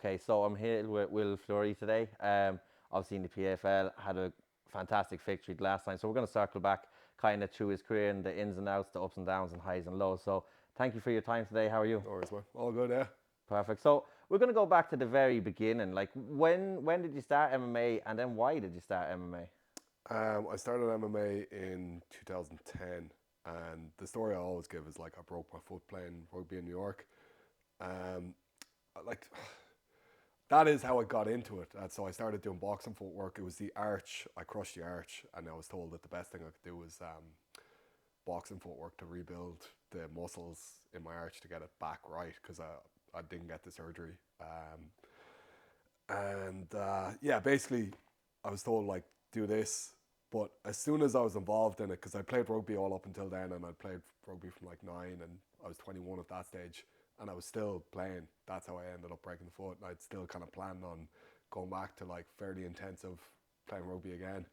Okay, so I'm here with Will Fleury today. Obviously in the PFL, had a fantastic victory last time. So we're going to circle back kind of through his career and the ins and outs, the ups and downs and highs and lows. So thank you for your time today. How are you? No worries, man. All good, yeah. Perfect. So we're going to go back to the very beginning. Like when did you start MMA and then why did you start MMA? I started MMA in 2010, and the story I always give is like I broke my foot playing rugby in New York. Um, like that is how I got into it. So I started doing boxing footwork. It was the arch. I crushed the arch, and I was told that the best thing I could do was boxing footwork to rebuild the muscles in my arch to get it back right because I didn't get the surgery. And yeah, basically, I was told like do this. But as soon as I was involved in it, because I played rugby all up until then, and I played rugby from like 9, and I was 21 at that stage, and I was still playing. That's how I ended up breaking the foot, and I'd still kind of planned on going back to like fairly intensive playing rugby again.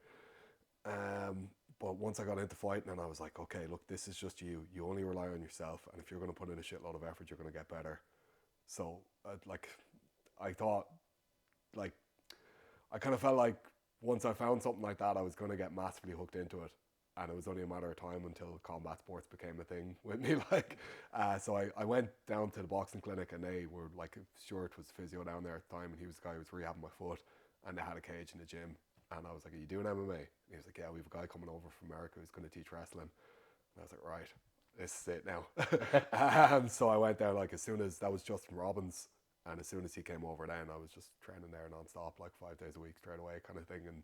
Um, but once I got into fighting, and I was like, okay, look, this is just you. You only rely on yourself, and if you're going to put in a shitload of effort, you're going to get better. So, like, I thought, like, I kind of felt like once I found something like that, I was going to get massively hooked into it. And it was only a matter of time until combat sports became a thing with me. So I went down to the boxing clinic, and they were like, Stuart was physio down there at the time, and he was the guy who was rehabbing my foot, and they had a cage in the gym. And I was like, are you doing MMA? And he was like, yeah, we have a guy coming over from America who's going to teach wrestling. And I was like, right, this is it now. So I went there like as soon as that was Justin Robbins, and as soon as he came over, then I was just training there non-stop, like 5 days a week, straight away, kind of thing, and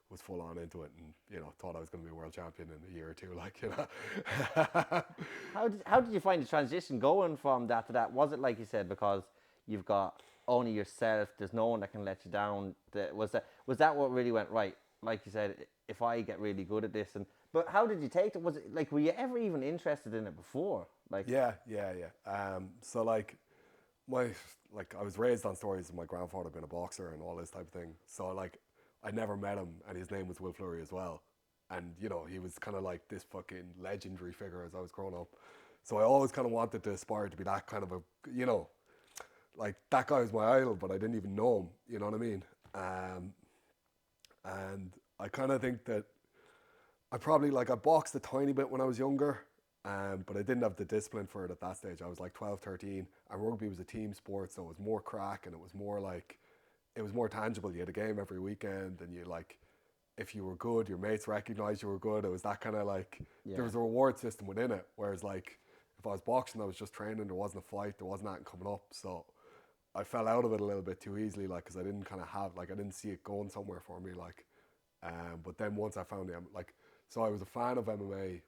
was full on into it, and thought I was going to be a world champion in a year or two, How did you find the transition going from that to that? Was it like you said because you've got only yourself? There's no one that can let you down. Was that what really went right? Like you said, if I get really good at this, and but how did you take it? Was it like were you ever even interested in it before? Like yeah. So my I was raised on stories of my grandfather being a boxer and all this type of thing. So I never met him, and his name was Will Fleury as well. And he was kind of like this fucking legendary figure as I was growing up. So I always kind of wanted to aspire to be that kind of a like that guy was my idol, but I didn't even know him. You know what I mean? Um, and I kind of think that I probably I boxed a tiny bit when I was younger, but I didn't have the discipline for it at that stage. I was like 12, 13, and rugby was a team sport, so it was more crack, and it was more it was more tangible. You had a game every weekend, and if you were good, your mates recognised you were good. It was that kind of there yeah, was a reward system within it. Whereas if I was boxing, I was just training. There wasn't a fight. There wasn't anything coming up. So I fell out of it a little bit too easily, because I didn't kind of have I didn't see it going somewhere for me, But then once I found so I was a fan of MMA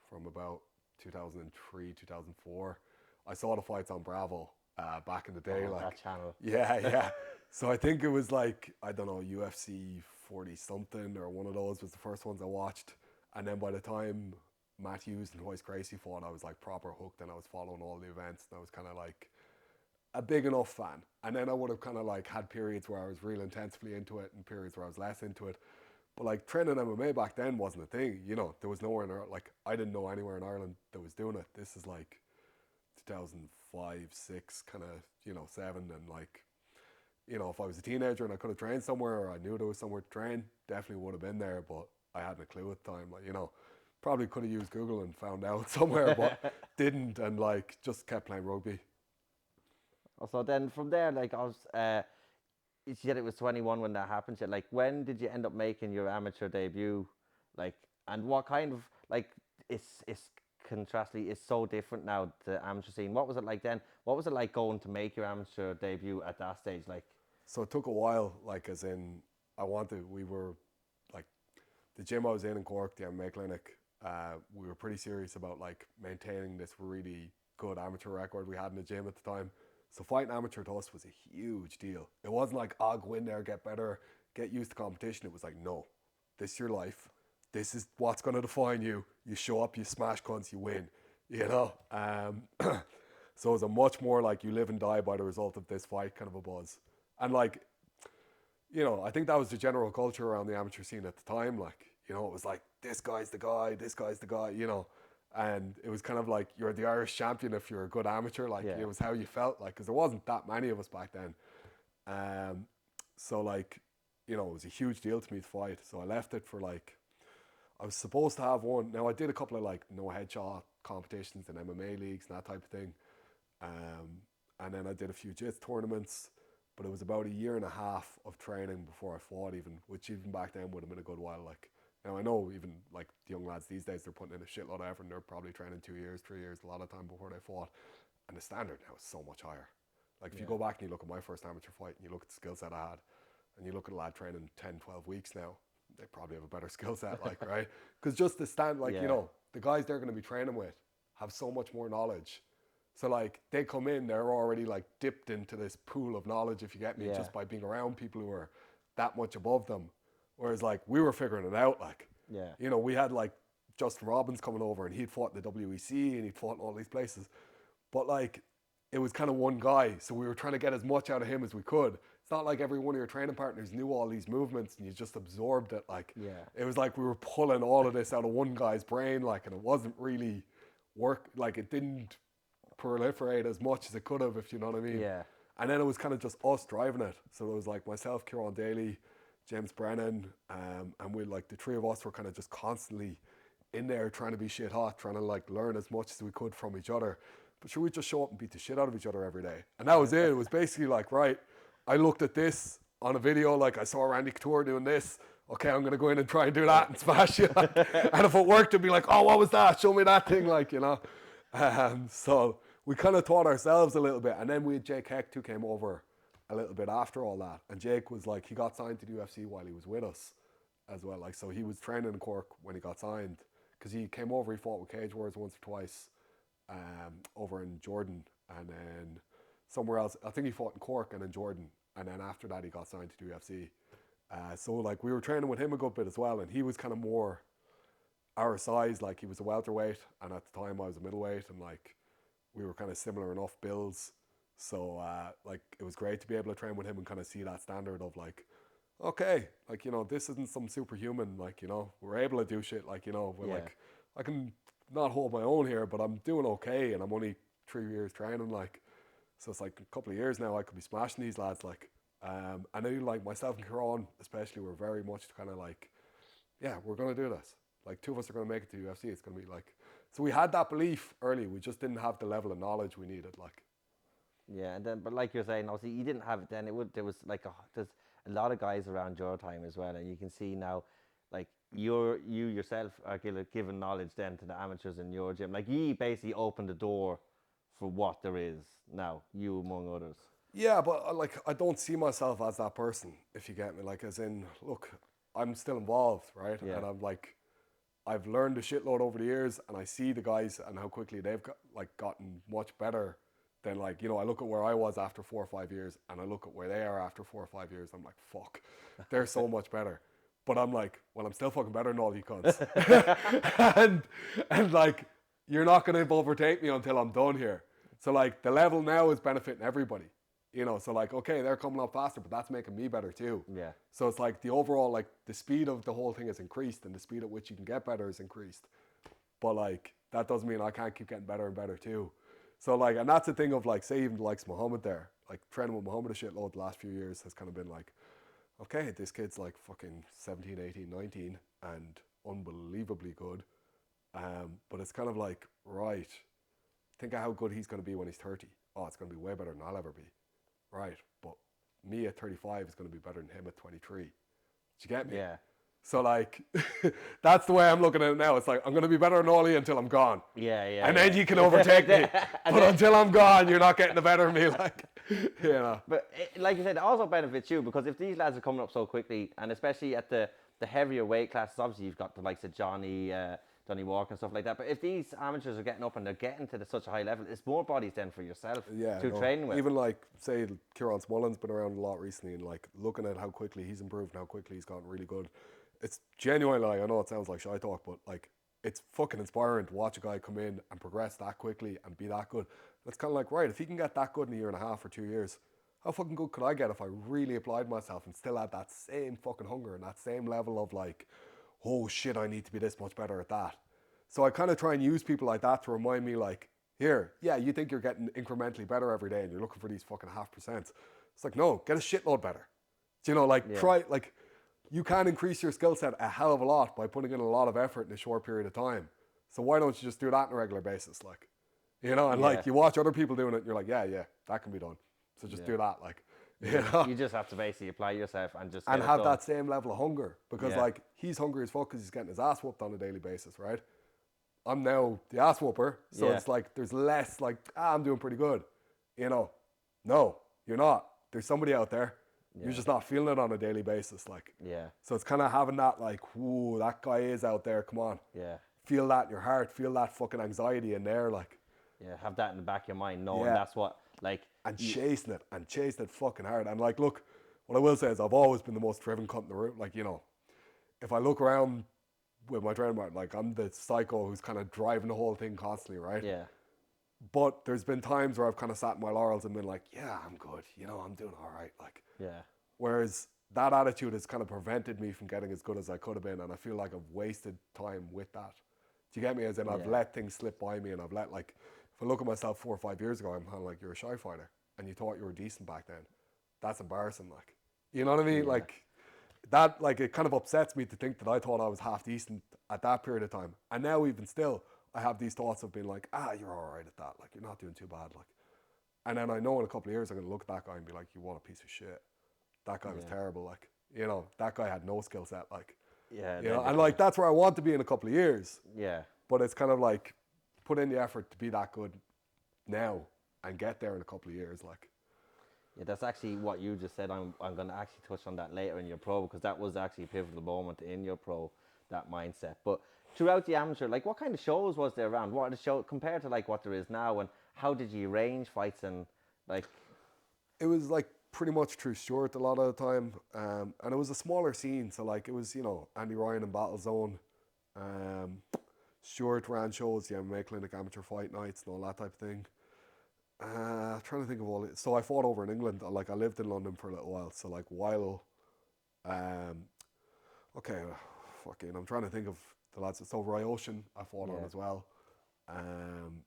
from about 2003, 2004. I saw the fights on Bravo back in the day, oh that channel. yeah. So I think it was I don't know, UFC 40 something or one of those was the first ones I watched. And then by the time Matt Hughes and Royce Gracie fought, I was proper hooked, and I was following all the events, and I was kind of a big enough fan. And then I would have kind of had periods where I was real intensively into it and periods where I was less into it. But training MMA back then wasn't a thing. There was nowhere in I didn't know anywhere in Ireland that was doing it. This is 2005, 6, kind of 7, and if I was a teenager and I could have trained somewhere, or I knew there was somewhere to train, definitely would have been there. But I hadn't a clue at the time. Probably could have used Google and found out somewhere, but didn't, and just kept playing rugby. So then from there, like I was, you said it was 21 when that happened. So, like, when did you end up making your amateur debut? Like, and what kind of it's contrastly, it's so different now the amateur scene. What was it like then? What was it like going to make your amateur debut at that stage? Like, So it took a while, as in, we were, like, the gym I was in Cork, the MMA clinic, we were pretty serious about, maintaining this really good amateur record we had in the gym at the time. So fighting amateur to us was a huge deal. It wasn't go in there, get better, get used to competition. It was no, this is your life. This is what's going to define you. You show up, you smash cunts, you win, So it was a much more you live and die by the result of this fight kind of a buzz. And I think that was the general culture around the amateur scene at the time. It was this guy's the guy, this guy's the guy, And it was kind of you're the Irish champion if you're a good amateur. yeah, It was how you felt, because there wasn't that many of us back then. Um, so like, you know, it was a huge deal to me to fight. So I left it for like, I was supposed to have one. Now I did a couple of like no headshot competitions and MMA leagues and that type of thing. And then I did a few JITS tournaments, but it was about a year and a half of training before I fought even, which even back then would have been a good while. Like, now I know even like the young lads these days, they're putting in a shitload of effort and they're probably training 2 years, 3 years, a lot of time before they fought. And the standard now is so much higher. Like if you Yeah. go back and you look at my first amateur fight and you look at the skill set I had, and you look at a lad training 10, 12 weeks now, they probably have a better skill set, like, right? Because just the stand, like, Yeah. you know, the guys they're going to be training with have so much more knowledge. So, like, they come in, they're already, like, dipped into this pool of knowledge, if you get me, Yeah. just by being around people who are that much above them. Whereas, like, we were figuring it out, like, Yeah. you know, we had, like, Justin Robbins coming over and he'd fought in the WEC and he'd fought in all these places. But, like, it was kind of one guy, so we were trying to get as much out of him as we could. It's not like every one of your training partners knew all these movements and you just absorbed it. Like, Yeah. it was like we were pulling all of this out of one guy's brain, like, and it wasn't really like it didn't proliferate as much as it could have, if you know what I mean. Yeah. And then it was kind of just us driving it. So it was like myself, Kieran Daly, James Brennan, and we, like, the three of us were kind of just constantly in there trying to be shit hot, trying to like learn as much as we could from each other. But should we just show up and beat the shit out of each other every day? And that was it. It was basically like, right, I looked at this on a video, like I saw Randy Couture doing this. Okay, I'm going to go in and try and do that and smash you. Like, and if it worked, it'd be like, oh, what was that? Show me that thing, like, you know. So we kind of taught ourselves a little bit. And then we had Jake Hecht, who came over a little bit after all that. And Jake was like, he got signed to the UFC while he was with us as well. Like, so he was training in Cork when he got signed, because he came over, he fought with Cage Wars once or twice over in Jordan, and then somewhere else. I think he fought in Cork and in Jordan, and then after that he got signed to the UFC. So like we were training with him a good bit as well, and he was kind of more our size. Like, he was a welterweight, and at the time I was a middleweight, and like we were kind of similar enough builds. So like it was great to be able to train with him and kind of see that standard of like, okay, like, you know, this isn't some superhuman, like, you know, we're able to do shit, like, you know, we're like, I can not hold my own here, but I'm doing okay, and I'm only 3 years training, like, so it's like a couple of years now I could be smashing these lads, like, I know, like, myself and Kieran especially were very much kind of like, yeah, we're going to do this, like, two of us are going to make it to the UFC, it's going to be like, so we had that belief early, we just didn't have the level of knowledge we needed, like. Yeah, and then, but like you're saying, obviously you didn't have it then. There was like there's a lot of guys around your time as well, and you can see now, like you yourself are giving knowledge then to the amateurs in your gym. Like, you basically opened the door for what there is now, you among others. Yeah, but like, I don't see myself as that person, if you get me. Like, as in, look, I'm still involved, right? Yeah. And I'm like, I've learned a shitload over the years, and I see the guys and how quickly they've gotten much better than, like, you know, I look at where I was after 4 or 5 years, and I look at where they are after 4 or 5 years. I'm like, fuck, they're so much better. But I'm like, well, I'm still fucking better than all you cunts. and like, you're not going to overtake me until I'm done here. So like, the level now is benefiting everybody, you know. So like, okay, they're coming up faster, but that's making me better too. Yeah. So it's like the overall, like, the speed of the whole thing has increased, and the speed at which you can get better is increased. But like, that doesn't mean I can't keep getting better and better too. So like, and that's the thing of like, say even the likes of Muhammad there, like training with Muhammad a shitload the last few years has kind of been like, okay, this kid's like fucking 17, 18, 19 and unbelievably good. But it's kind of like, right, think of how good he's going to be when he's 30. Oh, it's going to be way better than I'll ever be. Right, but me at 35 is going to be better than him at 23. Did you get me? Yeah. So like, that's the way I'm looking at it now. It's like, I'm going to be better than Ollie until I'm gone. Yeah, yeah. And then you can overtake me. But until I'm gone, you're not getting the better of me. Like, you know. But like you said, it also benefits you, because if these lads are coming up so quickly, and especially at the heavier weight classes, obviously you've got the likes of Johnny Walker and stuff like that. But if these amateurs are getting up and they're getting to such a high level, it's more bodies then for yourself to train with. Even like, say, Kieran Smullen's been around a lot recently, and like looking at how quickly he's improved and how quickly he's gotten really good. It's genuinely, like, I know it sounds like shy talk, but like, it's fucking inspiring to watch a guy come in and progress that quickly and be that good. It's kind of like, right, if he can get that good in a year and a half or 2 years, how fucking good could I get if I really applied myself and still had that same fucking hunger and that same level of like, oh shit, I need to be this much better at that. So I kind of try and use people like that to remind me, like, here, yeah, you think you're getting incrementally better every day and you're looking for these fucking 0.5%. It's like, no, get a shitload better. Do you know, like Yeah. try, like you can increase your skill set a hell of a lot by putting in a lot of effort in a short period of time. So why don't you just do that on a regular basis? Like, you know, and Yeah. like you watch other people doing it and you're like, yeah, that can be done. So just Yeah. do that. Like, You you just know, you just have to basically apply yourself and just and get it have done. that same level of hunger because Yeah. like he's hungry as fuck because he's getting his ass whooped on a daily basis, right? I'm now the ass whooper, so Yeah. it's like there's less like I'm doing pretty good, you know. No, you're not. There's somebody out there. You're Yeah. just not feeling it on a daily basis, like. Yeah. So it's kind of having that like, whoa, that guy is out there. Come on, Yeah. feel that in your heart. Feel that fucking anxiety in there, like. Yeah. Have that in the back of your mind, knowing Yeah, that's what like and you. chasing it fucking hard. And like, look, what I will say is I've always been the most driven cunt in the room. Like, you know, if I look around with my trainer, like I'm the psycho who's kind of driving the whole thing constantly, right? Yeah. But there's been times where I've kind of sat in my laurels and been like, yeah, I'm good. You know, I'm doing all right. Like, Yeah. whereas that attitude has kind of prevented me from getting as good as I could have been. And I feel like I've wasted time with that. Do you get me? As in, I've Yeah. let things slip by me and I've let, like, if I look at myself 4 or 5 years ago, I'm kind of like, you're a shy fighter and you thought you were decent back then. That's embarrassing. Like, you know what I mean? Yeah. Like, that, like, it kind of upsets me to think that I thought I was half decent at that period of time. And now, even still, I have these thoughts of being like, you're all right at that. Like, you're not doing too bad. Like, and then I know in a couple of years, I'm going to look at that guy and be like, you what a piece of shit. That guy was Yeah. terrible. Like, you know, that guy had no skill set. Like, Yeah. you Then know, they and kind like, of. that's where I want to be in a couple of years. Yeah. But it's kind of like, put in the effort to be that good now and get there in a couple of years. Like, Yeah, that's actually what you just said. I'm going to actually touch on that later in your pro because that was actually a pivotal moment in your pro, that mindset. But throughout the amateur, like what kind of shows was there around? What are the show compared to like what there is now, and how did you arrange fights and like? it was like pretty much through Stuart a lot of the time. And it was a smaller scene. So, like, it was, you know, Andy Ryan and Battle Zone. Stuart ran shows, the MMA Clinic, amateur fight nights, and all that type of thing. Trying to think of all it. So I fought over in England. Like, I lived in London for a little while. So, like, while um, okay, fucking, I'm trying to think of the lads. So Roy Ocean, I fought on Yeah. as well. Um,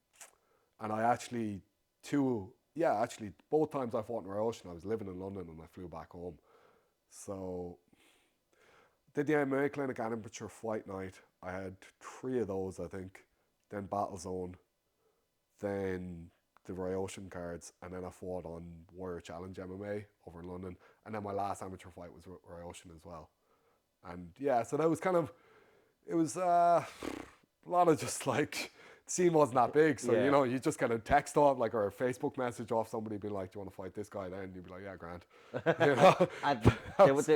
and I actually actually both times I fought in Roy Ocean, I was living in London and I flew back home. So did the MMA Clinic and amateur fight night. I had 3 of those, I think. Then Battle Zone, then the Roy Ocean cards, and then I fought on Warrior Challenge MMA over in London. And then my last amateur fight was Roy Ocean as well. And yeah, so that was kind of, it was a lot of just like, the scene wasn't that big. So, you Yeah. know, you just kind of text off like, or a Facebook message off somebody being like, do you want to fight this guy? Then you'd be like, yeah, grand. You know? And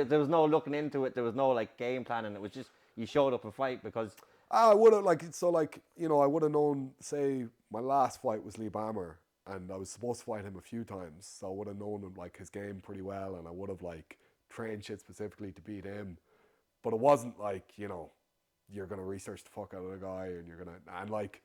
there was no looking into it. There was no like game planning. It was just you showed up and fight because. I would have like, so like, you know, I would have known, say my last fight was Lee Bammer and I was supposed to fight him a few times. So I would have known like his game pretty well and I would have like trained shit specifically to beat him. But it wasn't like, you know, you're going to research the fuck out of the guy and you're going to, and like,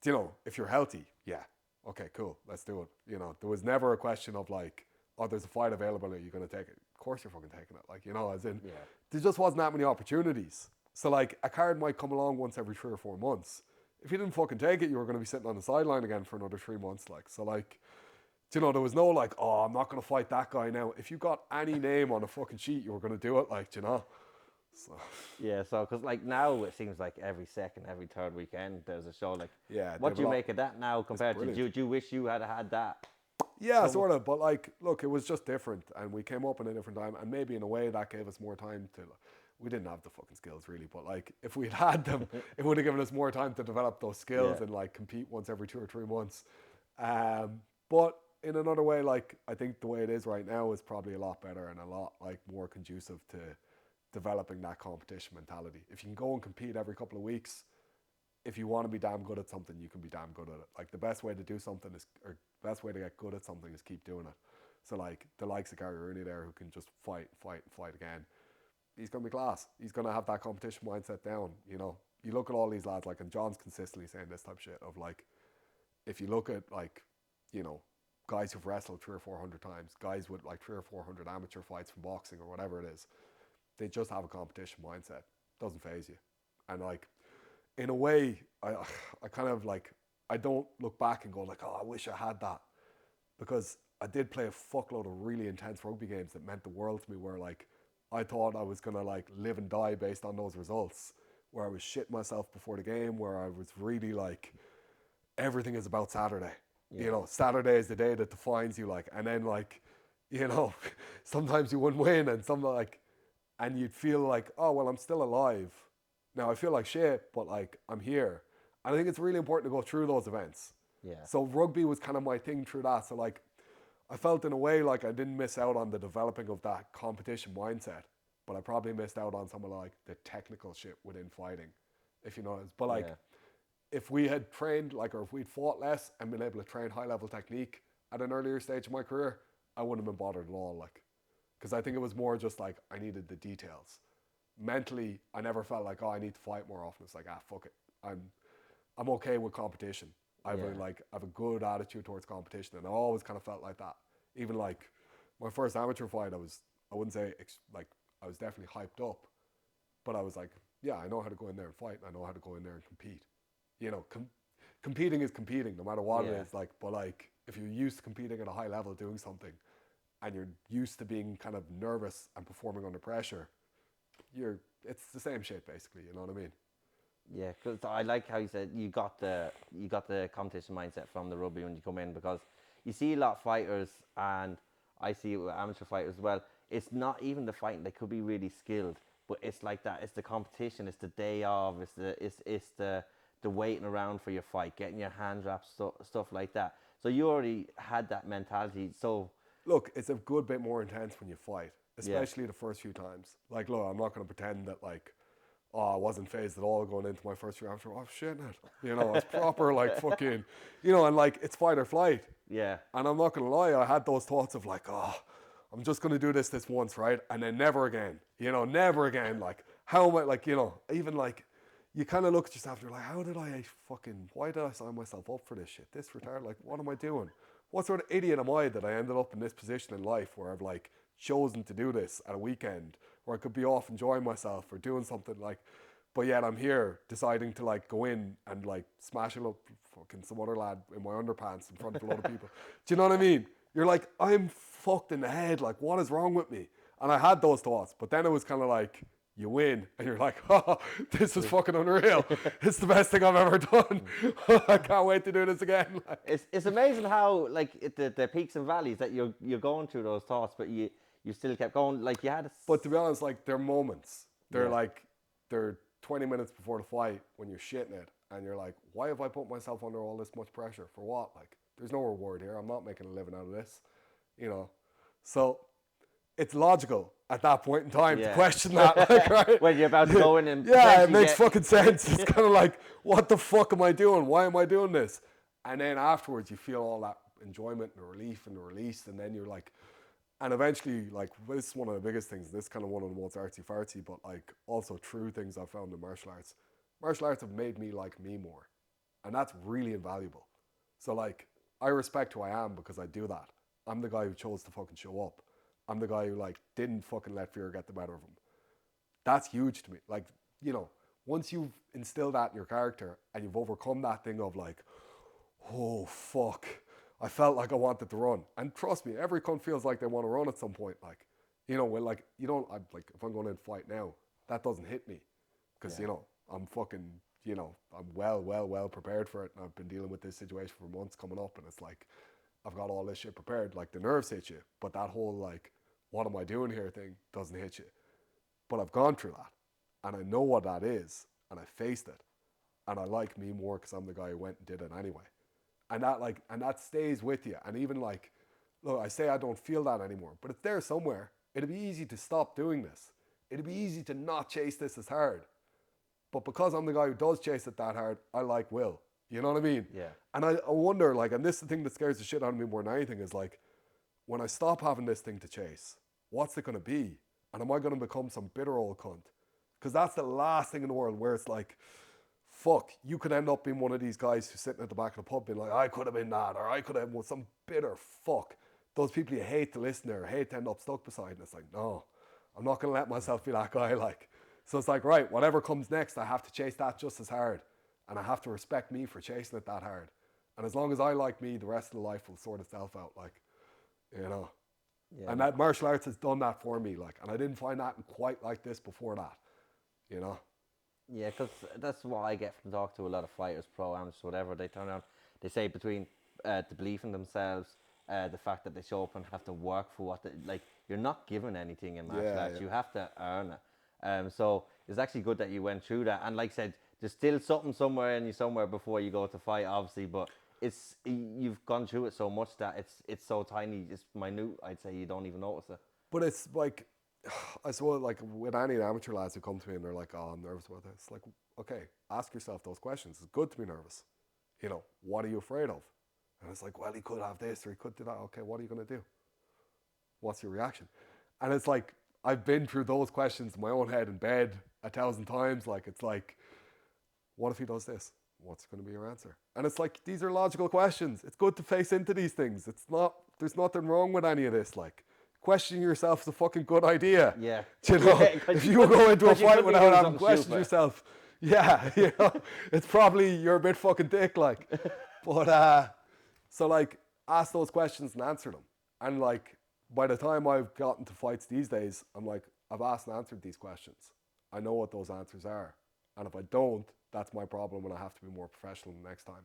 you know, if you're healthy, yeah, okay, cool, let's do it. You know, there was never a question of like, oh, there's a fight available, are you going to take it? Of course you're fucking taking it. Like, you know, as in, Yeah. there just wasn't that many opportunities. So like, a card might come along once every 3 or 4 months. If you didn't fucking take it, you were going to be sitting on the sideline again for another 3 months. Like, so like, you know, there was no like, oh, I'm not going to fight that guy now. If you got any name on a fucking sheet, you were going to do it. Like, you know. So Yeah, so because like now it seems like every second, every third weekend there's a show. Like, yeah, what do you make of that now compared to? brilliant. Do you wish you had had that? Yeah, So sort of. But like, look, it was just different, and we came up in a different time, and maybe in a way that gave us more time to. We didn't have the fucking skills really, but like, if we'd had them, it would have given us more time to develop those skills Yeah. and like compete once every 2 or 3 months. But in another way, like I think the way it is right now is probably a lot better and a lot like more conducive to developing that competition mentality. If you can go and compete every couple of weeks, if you want to be damn good at something, you can be damn good at it. Like the best way to do something is, or best way to get good at something is keep doing it. So like the likes of Gary Rooney there who can just fight again. He's going to be class. He's going to have that competition mindset down. You know, you look at all these lads like, and John's consistently saying this type of shit of like, if you look at like, you know, guys who've wrestled 300 or 400 times, guys with like 300 or 400 amateur fights from boxing or whatever it is, they just have a competition mindset. Doesn't phase you. And like, in a way, I kind of like, I don't look back and go like, oh, I wish I had that. Because I did play a fuckload of really intense rugby games that meant the world to me, where like I thought I was gonna like live and die based on those results, where I was shitting myself before the game, where I was really like, everything is about Saturday. You Yeah. know, Saturday is the day that defines you, like, and then like, you know, sometimes you wouldn't win, and some like, and you'd feel like, oh well, I'm still alive. Now I feel like shit, but like I'm here. And I think it's really important to go through those events. Yeah. So rugby was kind of my thing through that. So like, I felt in a way like I didn't miss out on the developing of that competition mindset, but I probably missed out on some of like the technical shit within fighting, if you know what I mean. But like, Yeah. if we had trained like, or if we'd fought less and been able to train high level technique at an earlier stage of my career, I wouldn't have been bothered at all. Like, because I think it was more just like I needed the details. Mentally, I never felt like, oh, I need to fight more often. It's like, ah, fuck it. I'm okay with competition. Yeah. I have a good attitude towards competition, and I always kind of felt like that. Even like my first amateur fight, I wouldn't say like I was definitely hyped up, but I was like, yeah, I know how to go in there and fight. And I know how to go in there and compete. You know, competing is competing, no matter what it Yeah. is. Like, but like if you're used to competing at a high level, doing something, and you're used to being kind of nervous and performing under pressure, it's the same shit basically. You know what I mean? Yeah, because I like how you said you got the competition mindset from the rugby when you come in, because you see a lot of fighters, and I see it with amateur fighters as well. It's not even the fighting; they could be really skilled, but it's like that. It's the competition. It's the day of. It's the waiting around for your fight, getting your hands wrapped, stuff like that. So you already had that mentality. So Look, it's a good bit more intense when you fight, yeah, especially the first few times. Like, look, I'm not going to pretend that like, oh, I wasn't phased at all going into my first few after. Oh shit, Ned. You know, it's proper like fucking, you know, and like it's fight or flight. yeah, And I'm not going to lie, I had those thoughts of like, oh, I'm just going to do this once, right? And then never again. You know, never again. Like, how am I, like, you know, even like, you kind of look at yourself, you're like, how did I fucking, why did I sign myself up for this shit? This retard, like, what am I doing? What sort of idiot am I that I ended up in this position in life where I've like chosen to do this at a weekend where I could be off enjoying myself or doing something like, but yet I'm here deciding to like go in and like smash it up fucking some other lad in my underpants in front of a lot of people. Do you know what I mean? You're like, I'm fucked in the head. Like, what is wrong with me? And I had those thoughts, but then it was kind of like, you win, and you're like, oh, this is fucking unreal. It's the best thing I've ever done. I can't wait to do this again. Like, it's amazing how like the peaks and valleys that you're going through those thoughts, but you still kept going. Like you had a but to be honest, like, they're moments. They're yeah, like, they're 20 minutes before the fight when you're shitting it, and you're like, why have I put myself under all this much pressure? For what? Like, there's no reward here. I'm not making a living out of this, you know? So it's logical at that point in time to yeah. question that, like, right? When you're about to go in and Yeah, it potentially makes get fucking sense. It's kind of like, what the fuck am I doing? Why am I doing this? And then afterwards, you feel all that enjoyment and relief and the release, and then you're like, and eventually, like, this is one of the biggest things. This is kind of one of the most artsy fartsy, but like also true things I've found in martial arts. Martial arts have made me like me more, and that's really invaluable. So like, I respect who I am because I do that. I'm the guy who chose to fucking show up. I'm the guy who like didn't fucking let fear get the better of him. That's huge to me. Like, you know, once you've instilled that in your character and you've overcome that thing of like, oh fuck, I felt like I wanted to run. And trust me, every cunt feels like they want to run at some point. Like, you know, when like, you don't, I'm like, if I'm going in to fight now, that doesn't hit me. Because, yeah, you know, I'm fucking, you know, I'm well prepared for it. And I've been dealing with this situation for months coming up. And it's like, I've got all this shit prepared. Like, the nerves hit you. But that whole, like, what am I doing here thing doesn't hit you. But I've gone through that. And I know what that is. And I faced it. And I like me more because I'm the guy who went and did it anyway. And that like, and that stays with you. And even like, look, I say I don't feel that anymore, but it's there somewhere. It'd be easy to stop doing this. It'd be easy to not chase this as hard. But because I'm the guy who does chase it that hard, I like Will. You know what I mean? yeah, And I wonder, like, and this is the thing that scares the shit out of me more than anything is like, when I stop having this thing to chase, what's it going to be? And am I going to become some bitter old cunt? Because that's the last thing in the world where it's like, fuck, you could end up being one of these guys who's sitting at the back of the pub being like, I could have been that, or I could have been some bitter fuck. Those people you hate to listen to or hate to end up stuck beside. And it's like, no, I'm not going to let myself be that guy. Like, so it's like, right, whatever comes next, I have to chase that just as hard. And I have to respect me for chasing it that hard. And as long as I like me, the rest of the life will sort itself out. Like, you know. Yeah, And that martial arts has done that for me, like, and I didn't find that quite like this before that, you know. yeah, because that's what I get from talking to a lot of fighters, pro amateurs, whatever. They turn around, they say between the belief in themselves, the fact that they show up and have to work for what they like. You're not given anything in martial Yeah, arts. yeah. You have to earn it. So it's actually good that you went through that. And like I said, there's still something somewhere in you somewhere before you go to fight, obviously. But you've gone through it so much that it's so tiny, it's minute. I'd say you don't even notice it. But it's like, I suppose, like with any amateur lads who come to me and they're like, "Oh, I'm nervous about this." It's like, okay, ask yourself those questions. It's good to be nervous. You know, what are you afraid of? And it's like, well, he could have this or he could do that. Okay, what are you going to do? What's your reaction? And it's like, I've been through those questions in my own head in bed 1,000 times. Like, it's like, what if he does this? What's going to be your answer? And it's like, these are logical questions. It's good to face into these things. It's not, there's nothing wrong with any of this. Like, questioning yourself is a fucking good idea. Yeah, Do you know, yeah, if you go into a because you fight could be without doing having something questioned stupid. yourself, yeah, you know, it's probably you're a bit fucking dick, like. But so like, ask those questions and answer them. And like, by the time I've gotten to fights these days, I'm like, I've asked and answered these questions. I know what those answers are. And if I don't, that's my problem and I have to be more professional the next time.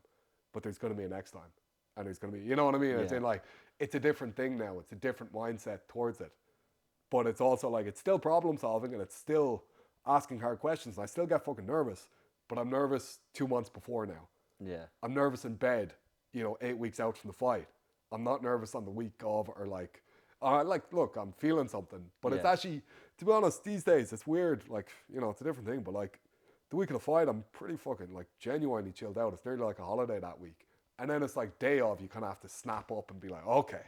But there's going to be a next time. And there's going to be, you know what I mean? It's Yeah, in like, it's a different thing now. It's a different mindset towards it. But it's also like, it's still problem solving and it's still asking hard questions. And I still get fucking nervous, but I'm nervous 2 months before now. yeah, I'm nervous in bed, you know, 8 weeks out from the fight. I'm not nervous on the week of or like, look, I'm feeling something. But it's yeah, actually, to be honest, these days, it's weird. Like, you know, it's a different thing. But like, the week of the fight, I'm pretty fucking like genuinely chilled out. It's nearly like a holiday that week. And then it's like day of, you kind of have to snap up and be like, okay,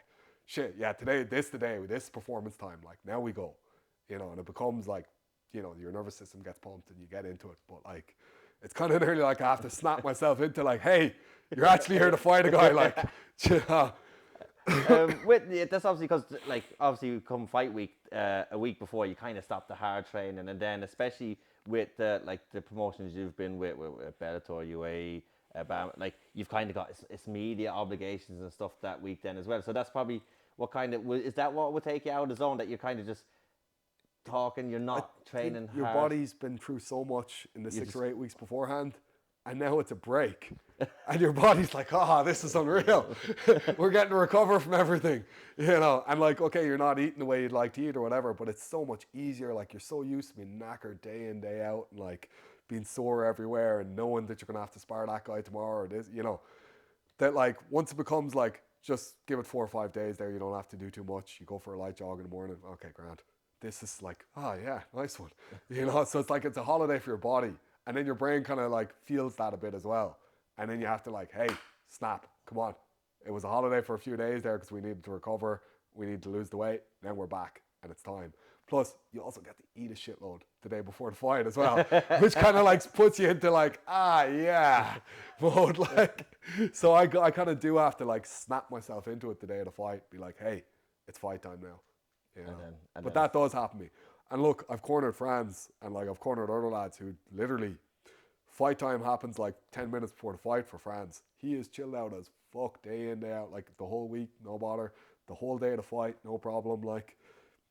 shit, yeah, today, this performance time, like now we go, you know, and it becomes like, you know, your nervous system gets pumped and you get into it. But like, it's kind of nearly like I have to snap myself into like, hey, you're actually here to fight a guy, like, you know. yeah, that's obviously because, like, obviously, come fight week, a week before, you kind of stop the hard training, and then especially with the like the promotions you've been with Bellator, UAE, like you've kind of got it's media obligations and stuff that week then as well. So that's probably what kind of is that what would take you out of the zone, that you're kind of just talking, you're I not think training your hard. body's been through so much in the You 6 or 8 weeks beforehand, and now it's a break. And your body's like, oh, this is unreal. We're getting to recover from everything, you know. And like, okay, you're not eating the way you'd like to eat or whatever, but it's so much easier. Like, you're so used to being knackered day in, day out, and like being sore everywhere, and knowing that you're gonna have to spar that guy tomorrow or this, you know. That like once it becomes like just give it 4 or 5 days there, you don't have to do too much. You go for a light jog in the morning. Okay, grand. This is like, oh yeah, nice one. You know, so it's like it's a holiday for your body. And then your brain kind of like feels that a bit as well. And then you have to like, hey, snap, come on. It was a holiday for a few days there because we needed to recover. We need to lose the weight. Then we're back and it's time. Plus, you also get to eat a shitload the day before the fight as well, which kind of like puts you into like, ah, yeah, mode. Like, so I kind of do have to like snap myself into it the day of the fight. Be like, hey, it's fight time now. You know? And But then that does happen to me. And look, I've cornered friends and like I've cornered other lads who literally fight time happens like 10 minutes before the fight for France. He is chilled out as fuck day in, day out, like the whole week, no bother. The whole day of the fight, no problem. Like,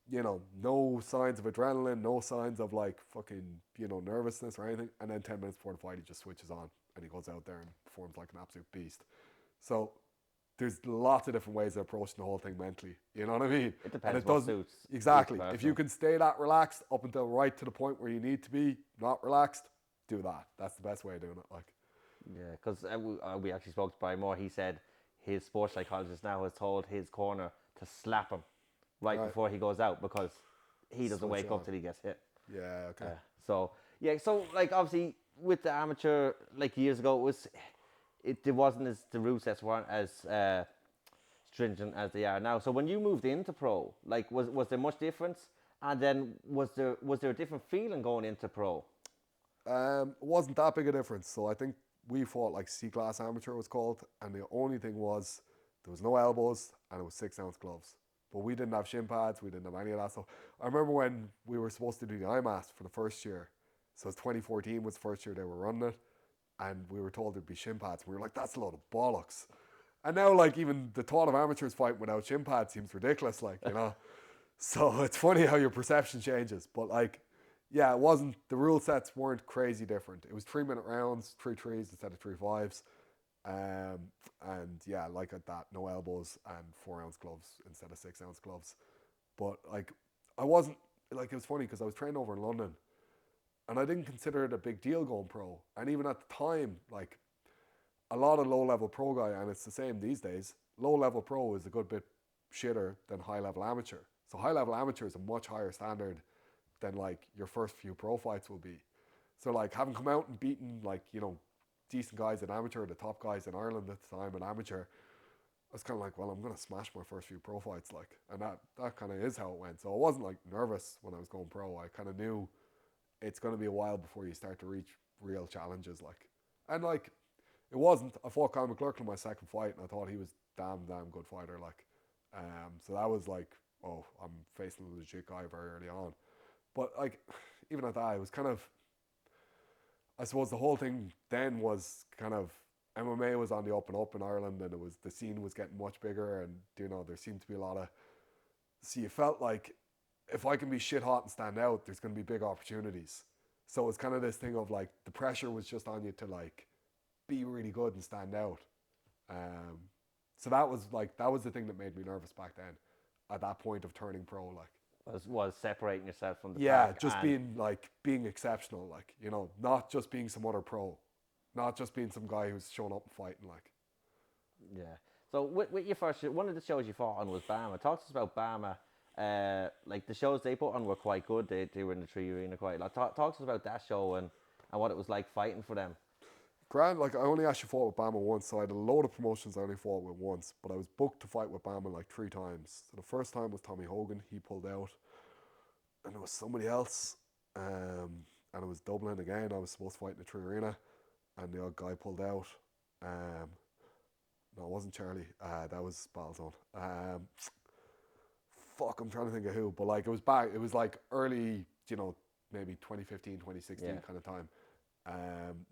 you know, no signs of adrenaline, no signs of like fucking, you know, nervousness or anything. And then 10 minutes before the fight, he just switches on and he goes out there and performs like an absolute beast. So there's lots of different ways of approaching the whole thing mentally. You know what I mean? it And depends it what doesn't suits each exactly. If you person. can stay that relaxed up until right to the point where you need to be, not relaxed, do that. That's the best way of doing it. Like, Yeah, because we actually spoke to Brian Moore. He said his sports psychologist now has told his corner to slap him right right, before he goes out because he doesn't switch wake up on. till he gets hit. Yeah, okay. So yeah, so like obviously with the amateur like years ago, it wasn't as the rule sets weren't as stringent as they are now. So when you moved into pro, like was there much difference? And then was there a different feeling going into pro? It wasn't that big a difference. So I think we fought like C class amateur it was called, and the only thing was there was no elbows and it was 6 ounce gloves. But we didn't have shin pads, we didn't have any of that stuff. I remember when we were supposed to do the IMAS for the first year. So it's 2014 was the first year they were running it, and we were told there'd be shin pads. We were like, that's a load of bollocks. And now, like, even the thought of amateurs fighting without shin pads seems ridiculous, like, you know. So it's funny how your perception changes. But, like, yeah, it wasn't, the rule sets weren't crazy different. It was 3 minute rounds, 3 3s instead of 3 5s. And yeah, like at that, no elbows and 4 ounce gloves instead of 6 ounce gloves. But, like, I wasn't, like, it was funny because I was trained over in London and I didn't consider it a big deal going pro. And even at the time, like, a lot of low level pro guy, and it's the same these days, low level pro is a good bit shitter than high level amateur. So high level amateur is a much higher standard than like your first few pro fights will be. So like having come out and beaten like, you know, decent guys in amateur, the top guys in Ireland at the time in amateur, I was kind of like, well, I'm going to smash my first few pro fights, like, and that kind of is how it went. So I wasn't like nervous when I was going pro. I kind of knew it's going to be a while before you start to reach real challenges, like, and like, it wasn't. I fought Conor McClurkin in my second fight, and I thought he was damn good fighter, like, so that was like, oh, I'm facing a legit guy very early on. But like, even at that, it was kind of, I suppose the whole thing then was kind of MMA was on the up and up in Ireland, and it was the scene was getting much bigger, and you know there seemed to be a lot of. See, you felt like if I can be shit hot and stand out, there's going to be big opportunities. So it's kind of this thing of like the pressure was just on you to like be really good and stand out. Um, so that was like that was the thing that made me nervous back then. At that point of turning pro, like Was separating yourself from the yeah, pack just and being exceptional, like you know, not just being some other pro, not just being some guy who's showing up and fighting, like. yeah. So with your first, one of the shows you fought on was Bama. Talk to us about Bama. Like the shows they put on were quite good. They were in the Tree Arena quite a lot. Talk to us about that show and what it was like fighting for them. Grand, like I only actually fought with Bama once, so I had a load of promotions I only fought with once, but I was booked to fight with Bama like 3 times. So the first time was Tommy Hogan, he pulled out, and there was somebody else, and it was Dublin again. I was supposed to fight in the Tree Arena, and the odd guy pulled out. Um, no, it wasn't Charlie. That was Battlezone. Fuck, I'm trying to think of who, but like it was back. It was like early, you know, maybe 2015, 2016 Yeah. kind of time.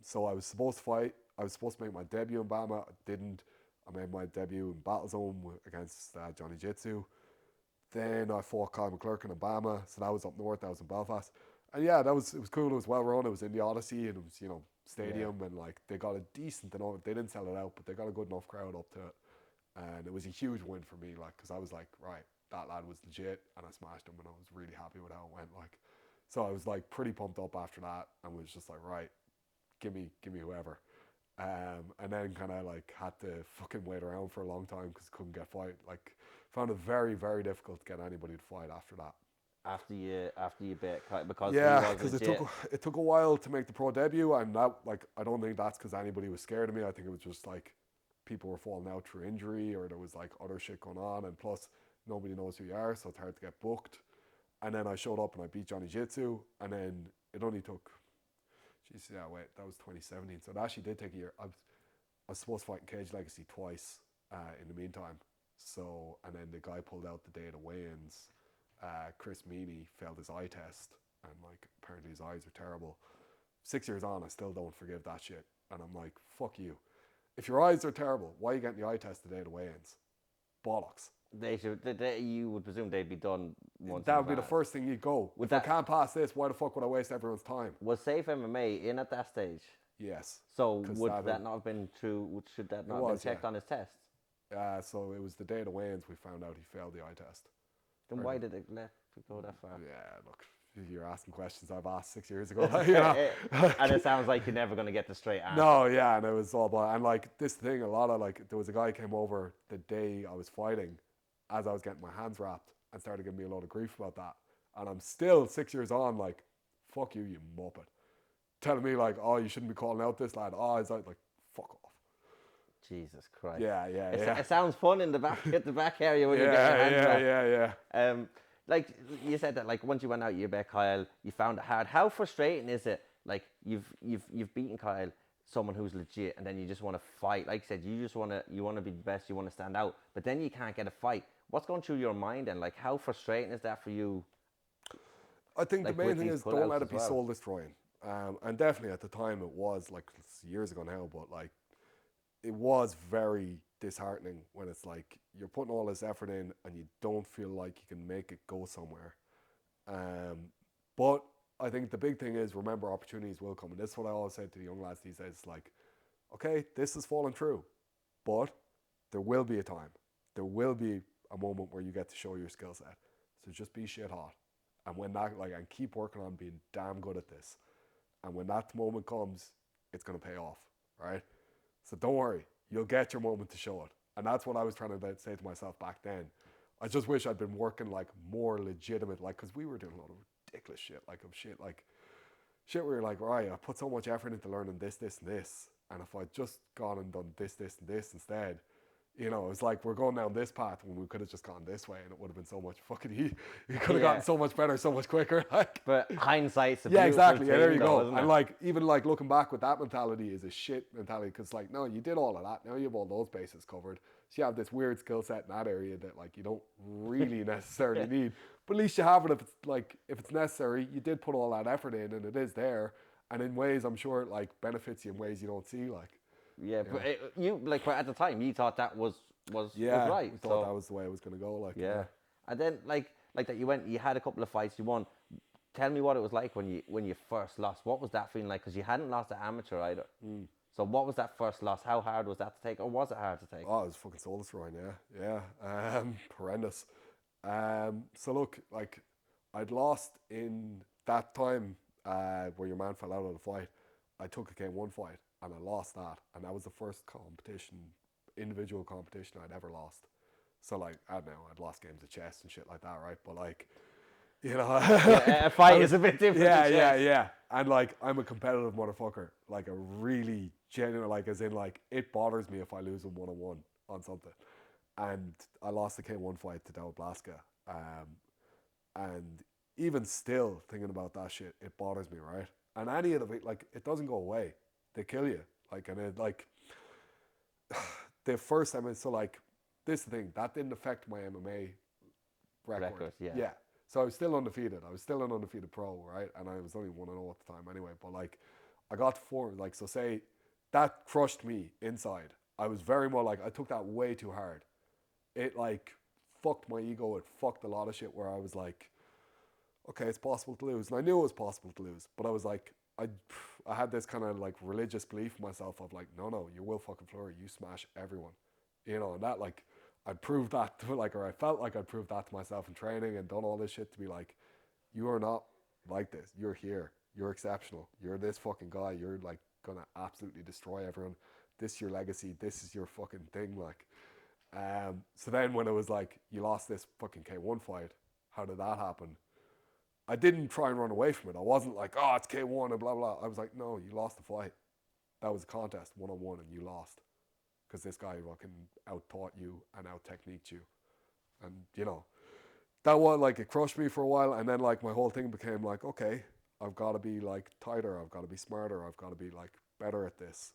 So I was supposed to fight. I was supposed to make my debut in Bama. I didn't. I made my debut in Battlezone against Johnny Jitsu. Then I fought Kyle McClurkin in Bama. So that was up north. That was in Belfast. And yeah, it was cool. It was well run. It was in the Odyssey, and it was, you know, Yeah. stadium, and like they got a decent enough. They didn't sell it out, but they got a good enough crowd up to it, and it was a huge win for me. Like, because I was like, right, that lad was legit, and I smashed him, and I was really happy with how it went. Like, so I was like pretty pumped up after that, and was just like, right, give me whoever. And then kind of like had to fucking wait around for a long time because couldn't get fight. Like, found it very difficult to get anybody to fight after that. After you bit because he Yeah, was because legit. it took a while to make the pro debut, and that like I don't think that's because anybody was scared of me. I think it was just like people were falling out through injury, or there was like other shit going on, and plus nobody knows who you are, so it's hard to get booked. And then I showed up and I beat Johnny Jitsu, and then it only took, jeez, yeah, wait, that was 2017, so it actually did take a year. I was supposed to fight in Cage Legacy twice in the meantime. So, and then the guy pulled out the day of the weigh-ins. Chris Meany failed his eye test, and like apparently his eyes are terrible. 6 years on, I still don't forgive that shit. And I'm like, fuck you. If your eyes are terrible, why are you getting the eye test the day of the weigh-ins? Bollocks. They should. You would presume they'd be done once That in would be the advance. first thing you go. Would If I that can't pass this, why the fuck would I waste everyone's time? was Safe MMA in at that stage? Yes, So because would that not have been true? Should that it not have been was, yeah. checked on his tests? So it was the day of the weigh-ins we found out he failed the eye test. Then Or why did it let it go that far? yeah, look, you're asking questions I've asked 6 years ago. You know? And it sounds like you're never going to get the straight answer. No, yeah, and it was all about, and like this thing, a lot of like, there was a guy came over the day I was fighting as I was getting my hands wrapped and started giving me a lot of grief about that. And I'm still 6 years on, like, fuck you muppet. Telling me, like, oh, you shouldn't be calling out this lad. Oh, is that like, fuck off. Jesus Christ. Yeah. It sounds fun in the back at the back area when you're getting your hands wrapped. Yeah. Like you said that like once you went out you bet Kyle, you found it hard. How frustrating is it? Like you've beaten Kyle, someone who's legit, and then you just want to fight. Like you said, you just want to be the best, you want to stand out, but then you can't get a fight. What's going through your mind and like how frustrating is that for you? I think Like the main with thing these is don't let pullouts it as be well. soul destroying. And definitely at the time it was like it's years ago now, but like it was very disheartening when it's like you're putting all this effort in and you don't feel like you can make it go somewhere. Um, but I think the big thing is remember opportunities will come, and this is what I always say to the young lads these days. It's like, okay, this has fallen through, but there will be a time, there will be a moment where you get to show your skill set. So just be shit hot, and when that and keep working on being damn good at this, and when that moment comes, it's gonna pay off, right? So don't worry, you'll get your moment to show it. And that's what I was trying to say to myself back then. I just wish I'd been working like more legitimate, like, because we were doing a lot of ridiculous shit, like shit where you're like, right, I put so much effort into learning this, this, and this. And if I'd just gone and done this, this, and this instead, it's like we're going down this path when we could have just gone this way and it would have been so much fucking you could have gotten Yeah. so much better, so much quicker. Like, But hindsight's a yeah, beautiful exactly. Yeah, thing, there you though, go. isn't And it? like, even like looking back with that mentality is a shit mentality because, like, no, you did all of that. Now you have all those bases covered. So you have this weird skill set in that area that, like, you don't really necessarily need. But at least you have it if it's necessary. You did put all that effort in and it is there. And in ways, I'm sure it, like, benefits you in ways you don't see. Like, Yeah, you but know, but at the time you thought that was yeah, right. we thought So that was the way it was going to go. Like, yeah, and then like that you had a couple of fights, you won. Tell me what it was like when you first lost. What was that feeling like? Because you hadn't lost an amateur either. So what was that first loss? How hard was that to take, or was it hard to take? oh, it was fucking soul destroying, yeah. Horrendous. So look, like, I'd lost in that time where your man fell out of the fight. I took a K1 fight and I lost that, and that was the first individual competition I'd ever lost. So, like, I don't know, I'd lost games of chess and shit like that, right? But, like, Yeah, a fight is a bit different. yeah, to yeah, chess. yeah. And, like, I'm a competitive motherfucker. Like, a really genuine, like, as in, like, it bothers me if I lose a 1-on-1 on something. And I lost the K1 fight to Dao Blaska. And even still thinking about that shit, it bothers me, right? And any of it, like, it doesn't go away. They kill you. Like, and it, like, the first time, so, like, this is the thing, that didn't affect my MMA record. Yeah. Yeah. So I was still undefeated. I was still an undefeated pro, right? And I was only 1-0 at the time anyway. But, like, I got to four. Like, so say that crushed me inside. I was very more like, I took that way too hard. It, like, fucked my ego. It fucked a lot of shit where I was like, okay, it's possible to lose. And I knew it was possible to lose. But I was like, I had this kind of, like, religious belief in myself of, like, no, you Will fucking Fleury. You smash everyone. And that, like, I'd proved that to, like, or I felt like I'd proved that to myself in training and done all this shit to be like, you are not like this. You're here. You're exceptional. You're this fucking guy. You're, like, gonna absolutely destroy everyone. This is your legacy. This is your fucking thing. Like, so then when it was like, you lost this fucking K1 fight, how did that happen? I didn't try and run away from it. I wasn't like, oh, it's K1 and blah, blah. I was like, no, you lost the fight. That was a contest, 1-on-1, and you lost. Because this guy fucking out-taught you and out-techniqued you. And, that was, like, it crushed me for a while. And then, like, my whole thing became like, okay, I've got to be, like, tighter. I've got to be smarter. I've got to be, like, better at this.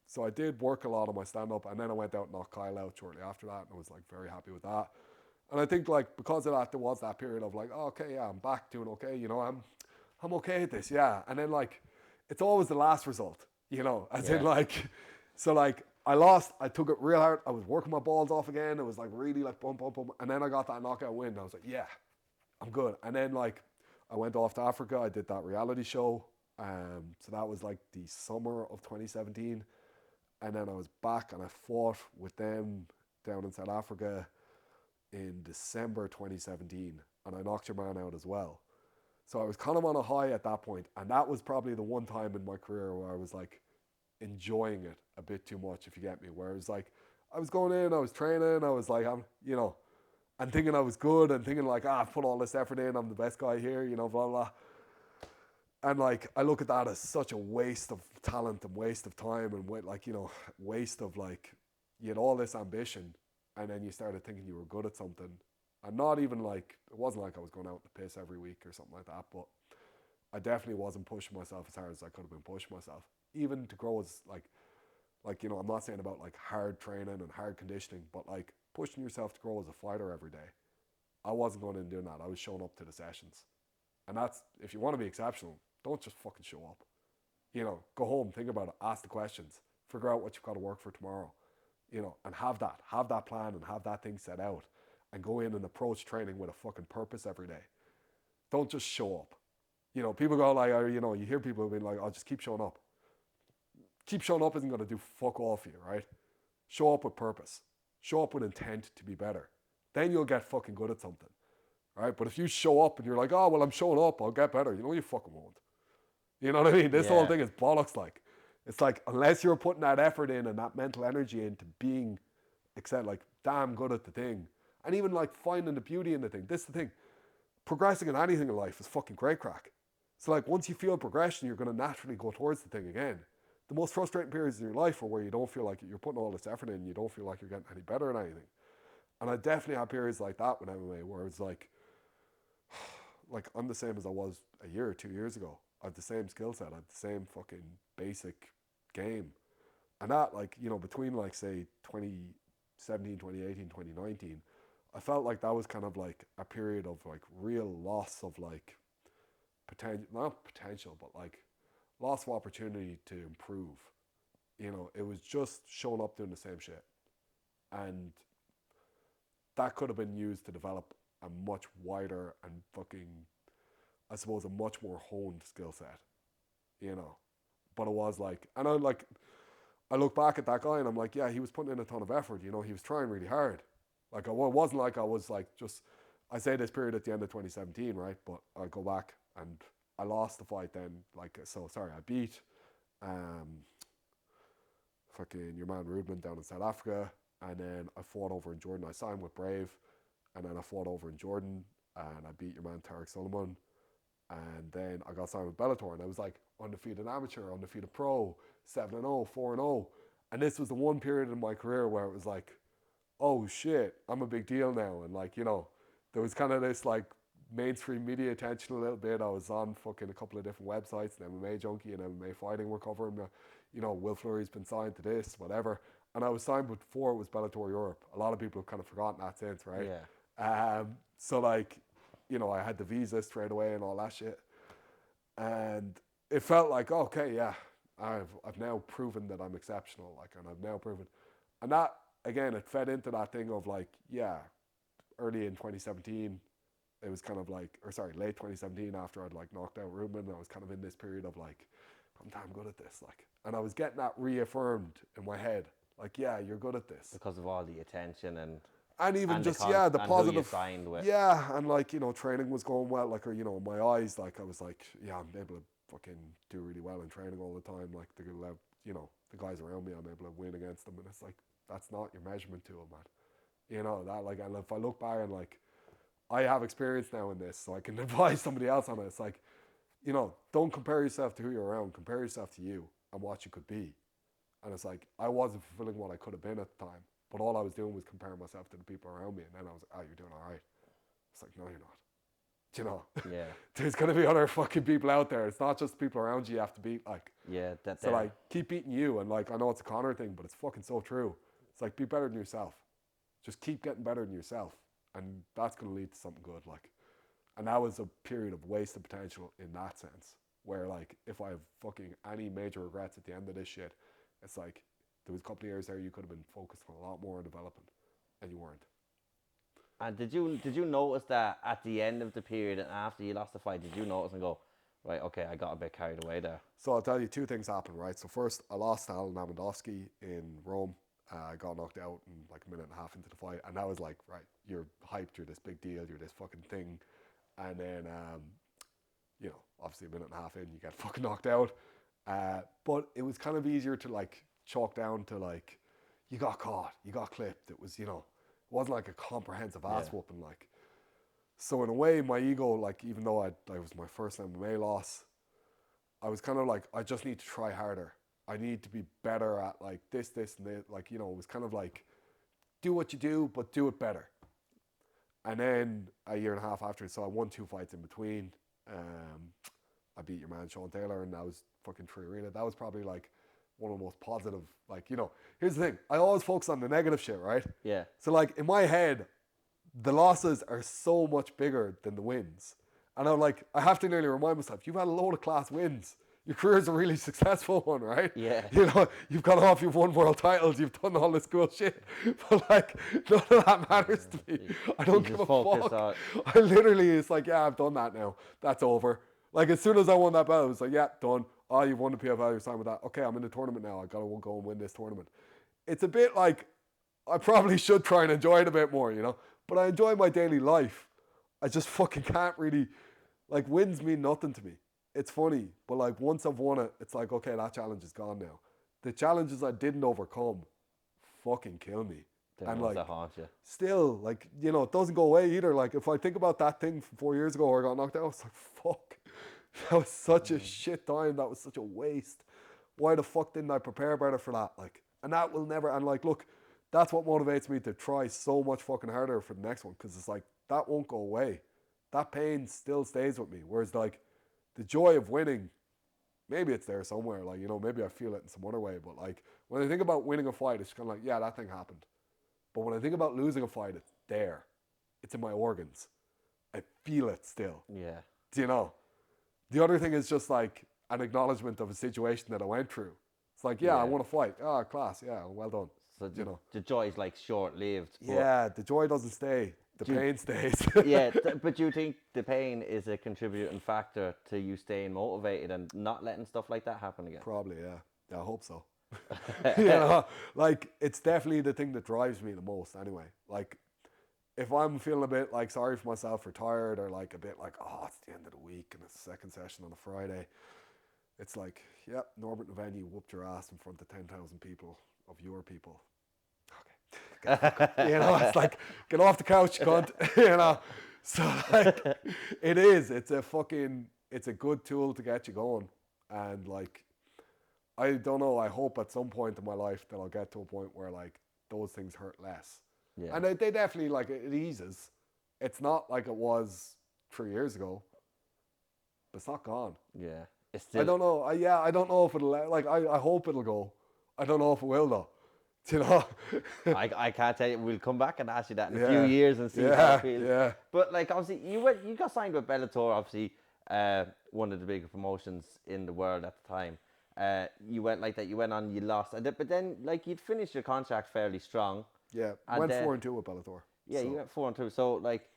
So I did work a lot on my stand-up. And then I went out and knocked Kyle out shortly after that. And I was, like, very happy with that. And I think, like, because of that, there was that period of, like, oh, okay, yeah, I'm back doing okay. I'm okay at this, yeah. And then, like, it's always the last result, as in, like, so, like, I lost. I took it real hard. I was working my balls off again. It was, like, really, like, boom, boom, boom. And then I got that knockout win. And I was like, yeah, I'm good. And then, like, I went off to Africa. I did that reality show. So that was, like, the summer of 2017. And then I was back and I fought with them down in South Africa in December 2017. And I knocked your man out as well. So I was kind of on a high at that point. And that was probably the one time in my career where I was, like, enjoying it a bit too much, if you get me. Where it was like, I was going in, I was training, I was like, and thinking I was good and thinking, like, I've put all this effort in, I'm the best guy here, blah, blah. And, like, I look at that as such a waste of talent and waste of time and, like, waste of, like, you had all this ambition and then you started thinking you were good at something. And not even, like, it wasn't like I was going out to piss every week or something like that, but I definitely wasn't pushing myself as hard as I could have been pushing myself. Even to grow as, like, I'm not saying about, like, hard training and hard conditioning, but, like, pushing yourself to grow as a fighter every day. I wasn't going in and doing that. I was showing up to the sessions. And that's, if you want to be exceptional, don't just fucking show up. Go home, think about it, ask the questions. Figure out what you've got to work for tomorrow, and have that plan and have that thing set out, and go in and approach training with a fucking purpose every day. Don't just show up. People go like, you hear people being like, "I'll just keep showing up." Keep showing up isn't going to do fuck all for you, right? Show up with purpose. Show up with intent to be better. Then you'll get fucking good at something, right? But if you show up and you're like, "Oh, well, I'm showing up, I'll get better," you fucking won't. You know what I mean? This whole Yeah. thing is bollocks. Like, it's like, unless you're putting that effort in and that mental energy into being, like, damn good at the thing, and even like finding the beauty in the thing. This is the thing. Progressing in anything in life is fucking great crack. So like, once you feel progression, you're going to naturally go towards the thing again. The most frustrating periods in your life are where you don't feel like you're putting all this effort in, and you don't feel like you're getting any better at anything. And I definitely had periods like that with MMA where it's like I'm the same as I was a year or 2 years ago. I have the same skill set. I have the same fucking basic game. And that, like, between, like, say, 2017, 2018, 2019, I felt like that was kind of like a period of, like, real loss of, like, not potential, but, like, loss of opportunity to improve. It was just showing up doing the same shit. And that could have been used to develop a much wider and fucking, I suppose, a much more honed skill set. But it was like, and I look back at that guy and I'm like, yeah, he was putting in a ton of effort. He was trying really hard. Like, it wasn't like I was like just, I say this period at the end of 2017, right? But I go back and I lost the fight then. Like, so sorry, I beat fucking your man Rudman down in South Africa, and then I fought over in Jordan. I signed with Brave, and then I fought over in Jordan, and I beat your man Tarek Sullivan, and then I got signed with Bellator, and I was like undefeated amateur, undefeated pro, 7-0, 4-0, and this was the one period in my career where it was like, oh shit, I'm a big deal now, and like, there was kind of this like mainstream media attention a little bit. I was on fucking a couple of different websites, and MMA Junkie and MMA Fighting were covering the, Will Fleury's been signed to this, whatever. And I was signed before it was Bellator Europe. A lot of people have kind of forgotten that since, right? Yeah. So like, I had the visa straight away and all that shit. And it felt like, okay, yeah, I've now proven that I'm exceptional. Like, and I've now proven. And that, again, it fed into that thing of like, yeah, early in 2017, it was kind of like, late 2017 after I'd like knocked out Rubin, I was kind of in this period of like, I'm damn good at this. Like, and I was getting that reaffirmed in my head. Like, yeah, you're good at this. Because of all the attention and even and just, the the and positive. who you signed with. Yeah, and like, training was going well. Like, or, my eyes, like, I was like, yeah, I'm able to fucking do really well in training all the time. Like, the guys around me, I'm able to win against them. And it's like, that's not your measurement tool, man. That, like, and if I look back and like, I have experience now in this, so I can advise somebody else on it. It's like, don't compare yourself to who you're around. Compare yourself to you and what you could be. And it's like, I wasn't fulfilling what I could have been at the time. But all I was doing was comparing myself to the people around me. And then I was like, oh, you're doing all right. It's like, no, you're not. Yeah. There's going to be other fucking people out there. It's not just people around you have to beat. Like, Yeah. so like, keep beating you. And like, I know it's a Connor thing, but it's fucking so true. It's like, be better than yourself. Just keep getting better than yourself. And that's going to lead to something good. Like, and that was a period of wasted potential in that sense. Where like, if I have fucking any major regrets at the end of this shit, it's like, there was a couple of years there you could have been focused on a lot more on development, and you weren't. And did you notice that at the end of the period and after you lost the fight, did you notice and go, right, okay, I got a bit carried away there? So I'll tell you two things happened, right? So first, I lost to Alan Amandowski in Rome. I got knocked out in like a minute and a half into the fight, and that was like, right, you're hyped, you're this big deal, you're this fucking thing, and then, obviously a minute and a half in, you get fucking knocked out. But it was kind of easier to like chalk down to like, you got caught, you got clipped. It was, it wasn't like a comprehensive ass whooping. Like, so in a way, my ego, like, even though I was my first MMA loss, I was kind of like, I just need to try harder. I need to be better at like this, and this. Like, it was kind of like, do what you do, but do it better. And then a year and a half after, so I won 2 fights in between. I beat your man Sean Taylor, and that was fucking true. Really, that was probably like one of the most positive. Like, here's the thing: I always focus on the negative shit, right? Yeah. So like in my head, the losses are so much bigger than the wins, and I'm like, I have to nearly remind myself, you've had a load of class wins. your career is a really successful one, right? Yeah. You know, you've got off, you've won world titles, you've done all this cool shit. But like, none of that matters to me. I You don't give just a focus fuck. on. I literally, it's like, yeah, I've done that now. That's over. Like, as soon as I won that belt, it was like, yeah, done. Oh, you've won the PFL, you're signed with that. Okay, I'm in the tournament now. I gotta go and win this tournament. It's a bit like, I probably should try and enjoy it a bit more, you know? But I enjoy my daily life. I just fucking can't really, like, wins mean nothing to me. It's funny, but like, once I've won it, it's like, okay, that challenge is gone now. The challenges I didn't overcome fucking kill me. The And ones like, that haunt you. still, like, you know, it doesn't go away either. Like, if I think about that thing from 4 years ago where I got knocked out, it's like, fuck. That was such a shit time. That was such a waste. Why the fuck didn't I prepare better for that? Like, and that will never, and like, look, that's what motivates me to try so much fucking harder for the next one, because it's like, that won't go away. That pain still stays with me. Whereas, like, the joy of winning, maybe it's there somewhere. Like, you know, maybe I feel it in some other way. But like, when I think about winning a fight, it's kind of like, yeah, that thing happened. But when I think about losing a fight, it's there. It's in my organs. I feel it still. Yeah. Do you know? The other thing is just like an acknowledgement of a situation that I went through. It's like, yeah, I Yeah. won a fight. Ah, class. Yeah, well done. So You know? the joy is like short lived. Yeah, the joy doesn't stay. The Do you- pain stays. Yeah, but do you think the pain is a contributing factor to you staying motivated and not letting stuff like that happen again? Probably, yeah. Yeah, I hope so. You know, like, it's definitely the thing that drives me the most anyway. Like, if I'm feeling a bit like sorry for myself or tired, or like a bit like, oh, it's the end of the week and it's the second session on a Friday, it's like, yep, Norbert Novenny whooped your ass in front of 10,000 people, of your people. Okay. You know, it's like, get off the couch, cunt. You know, so like, it is. It's a fucking. It's a good tool to get you going, and like, I don't know. I hope at some point in my life that I'll get to a point where like those things hurt less, Yeah. and they definitely, like, it eases. It's not like it was 3 years ago, but it's not gone. Yeah. It's I still. don't know. I don't know if it'll, like, I hope it'll go. I don't know if it will though. Do you know? I can't tell you. We'll come back and ask you that in a few Yeah. years and see how Yeah, it feels. yeah. But like obviously you got signed with Bellator, obviously one of the bigger promotions in the world at the time. You went like that. You went on. You lost, but then like you'd finished your contract fairly strong. Yeah, And went then 4-2 with Bellator. yeah, So, you went 4-2. So like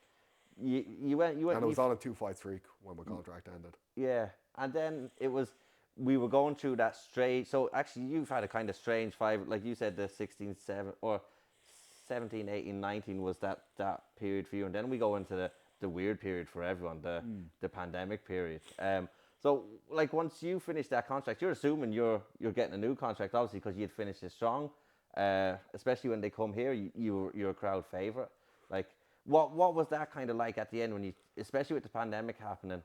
you went and it was on a 2-fight streak when my contract ended. yeah, and then it was we were going through that strange. So actually, you've had a kind of strange five, like you said, the 16, 7 or 17, 18, 19 was that period for you, and then we go into the weird period for everyone, the pandemic period. So like once you finish that contract, you're assuming you're getting a new contract, obviously, because you'd finished it strong. Especially when they come here, you're a crowd favorite. Like what was that kind of like at the end when you, especially with the pandemic happening?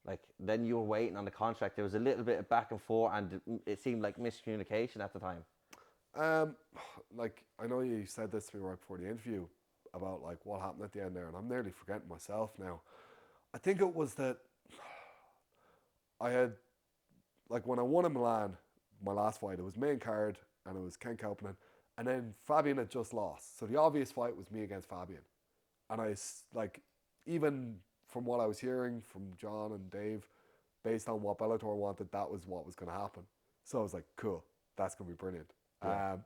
Like then you were waiting on the contract. There was a little bit of back and forth, and it seemed like miscommunication at the time. Um, like, I know you said this to me right before the interview about like what happened at the end there, and I'm nearly forgetting myself now. I think it was that I had, like, when I won in Milan, my last fight, it was main card and it was Ken Kaupinen, and then Fabian had just lost. So the obvious fight was me against Fabian. And like, even from what I was hearing from John and Dave, based on what Bellator wanted, that was what was going to happen. So I was like, cool, that's going to be brilliant. Yeah.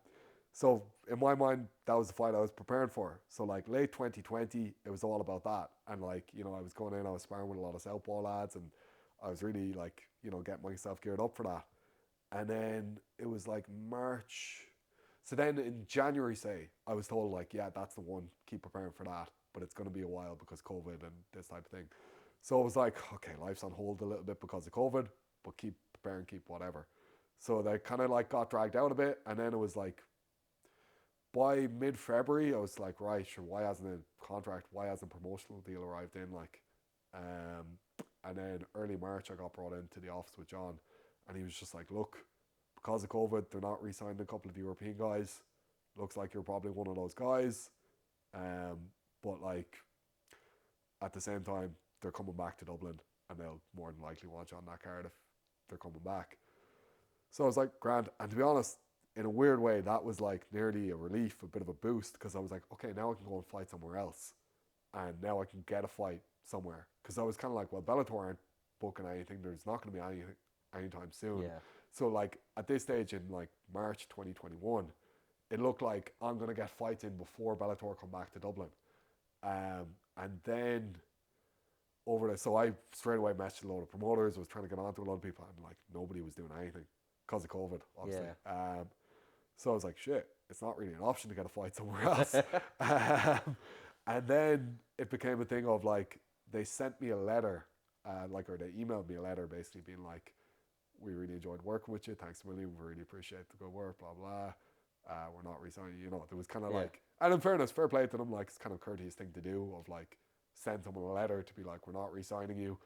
So in my mind, that was the fight I was preparing for. So like late 2020, it was all about that. And like, you know, I was going in, I was sparring with a lot of Southpaw lads, and I was really like, you know, getting myself geared up for that. And then it was like March. So then in January, say, I was told like, yeah, that's the one, keep preparing for that. But it's going to be a while because COVID and this type of thing. So I was like, okay, life's on hold a little bit because of COVID, but keep preparing, keep whatever. So they kind of like got dragged out a bit. And then it was like, by mid-February, I was like, right, sure, why hasn't a contract, why hasn't a promotional deal arrived in? Like, and then early March, I got brought into the office with John, and he was just like, look, because of COVID, they're not re-signing a couple of the European guys. Looks like you're probably one of those guys. But like, at the same time, they're coming back to Dublin, and they'll more than likely want you on that card if they're coming back. So I was like, grand. And to be honest, in a weird way, that was like nearly a relief, a bit of a boost, because I was like, okay, now I can go and fight somewhere else. And now I can get a fight somewhere. Because I was kind of like, well, Bellator aren't booking anything. There's not going to be anything anytime soon. Yeah. So like at this stage in like March 2021, it looked like I'm gonna get fights in before Bellator come back to Dublin. And then over there, so I straight away messaged a load of promoters, was trying to get on to a lot of people, and like nobody was doing anything because of COVID, obviously. Yeah. So I was like, shit, it's not really an option to get a fight somewhere else. And then it became a thing of like, they sent me a letter, or they emailed me a letter basically being like, we really enjoyed working with you. Thanks a million. We really appreciate the good work, blah, blah. We're not resigning. There was kind of Yeah. like, and in fairness, fair play to them, like, it's kind of a courteous thing to do of like, send someone a letter to be like, we're not resigning you.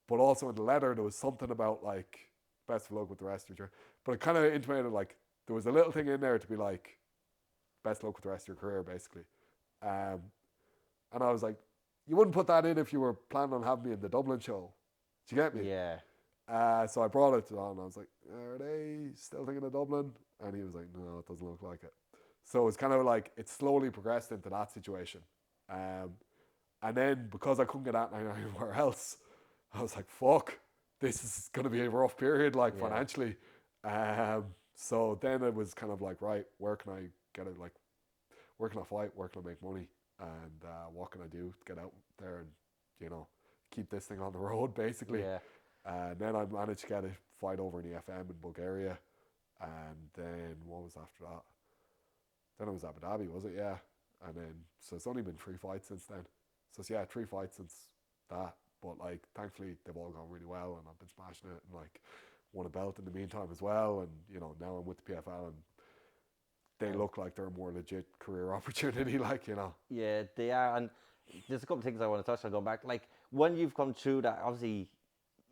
But also in the letter, there was something about like, best of luck with the rest of your journey. But it kind of intimated like, there was a little thing in there to be like, best of luck with the rest of your career, basically. Um, and I was like, you wouldn't put that in if you were planning on having me in the Dublin show. Do you get me? Yeah. So I brought it to Don and I was like, are they still thinking of Dublin? And he was like, no, it doesn't look like it. So it's kind of like, it slowly progressed into that situation. And then because I couldn't get out anywhere else, I was like, fuck, this is going to be a rough period, like Yeah. financially. So then it was kind of like, right, where can I get it? Like, where can I fight? Where can I make money? And what can I do to get out there and, keep this thing on the road, basically. Yeah. And then I managed to get a fight over in the FM in Bulgaria. And then what was after that? Then it was Abu Dhabi, was it? Yeah. And then, so it's only been 3 fights since then. So it's, yeah, 3 fights since that. But like, thankfully, they've all gone really well and I've been smashing it and like won a belt in the meantime as well. And, now I'm with the PFL and they look like they're a more legit career opportunity, Yeah, they are. And there's a couple of things I want to touch on going back. Like, when you've come through that, obviously,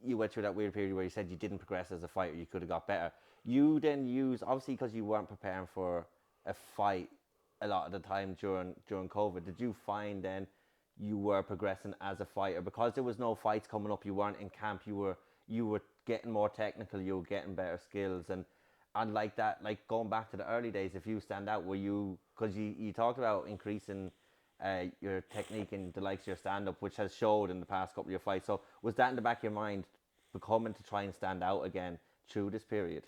you went through that weird period where you said you didn't progress as a fighter, you could have got better. You then use, obviously, because you weren't preparing for a fight a lot of the time during COVID, did you find then you were progressing as a fighter because there was no fights coming up? You weren't in camp. You were getting more technical. You were getting better skills and like that. Like going back to the early days, if you stand out, were you, because you talked about increasing your technique and the likes of your stand up, which has showed in the past couple of your fights. So was that in the back of your mind, becoming to try and stand out again through this period?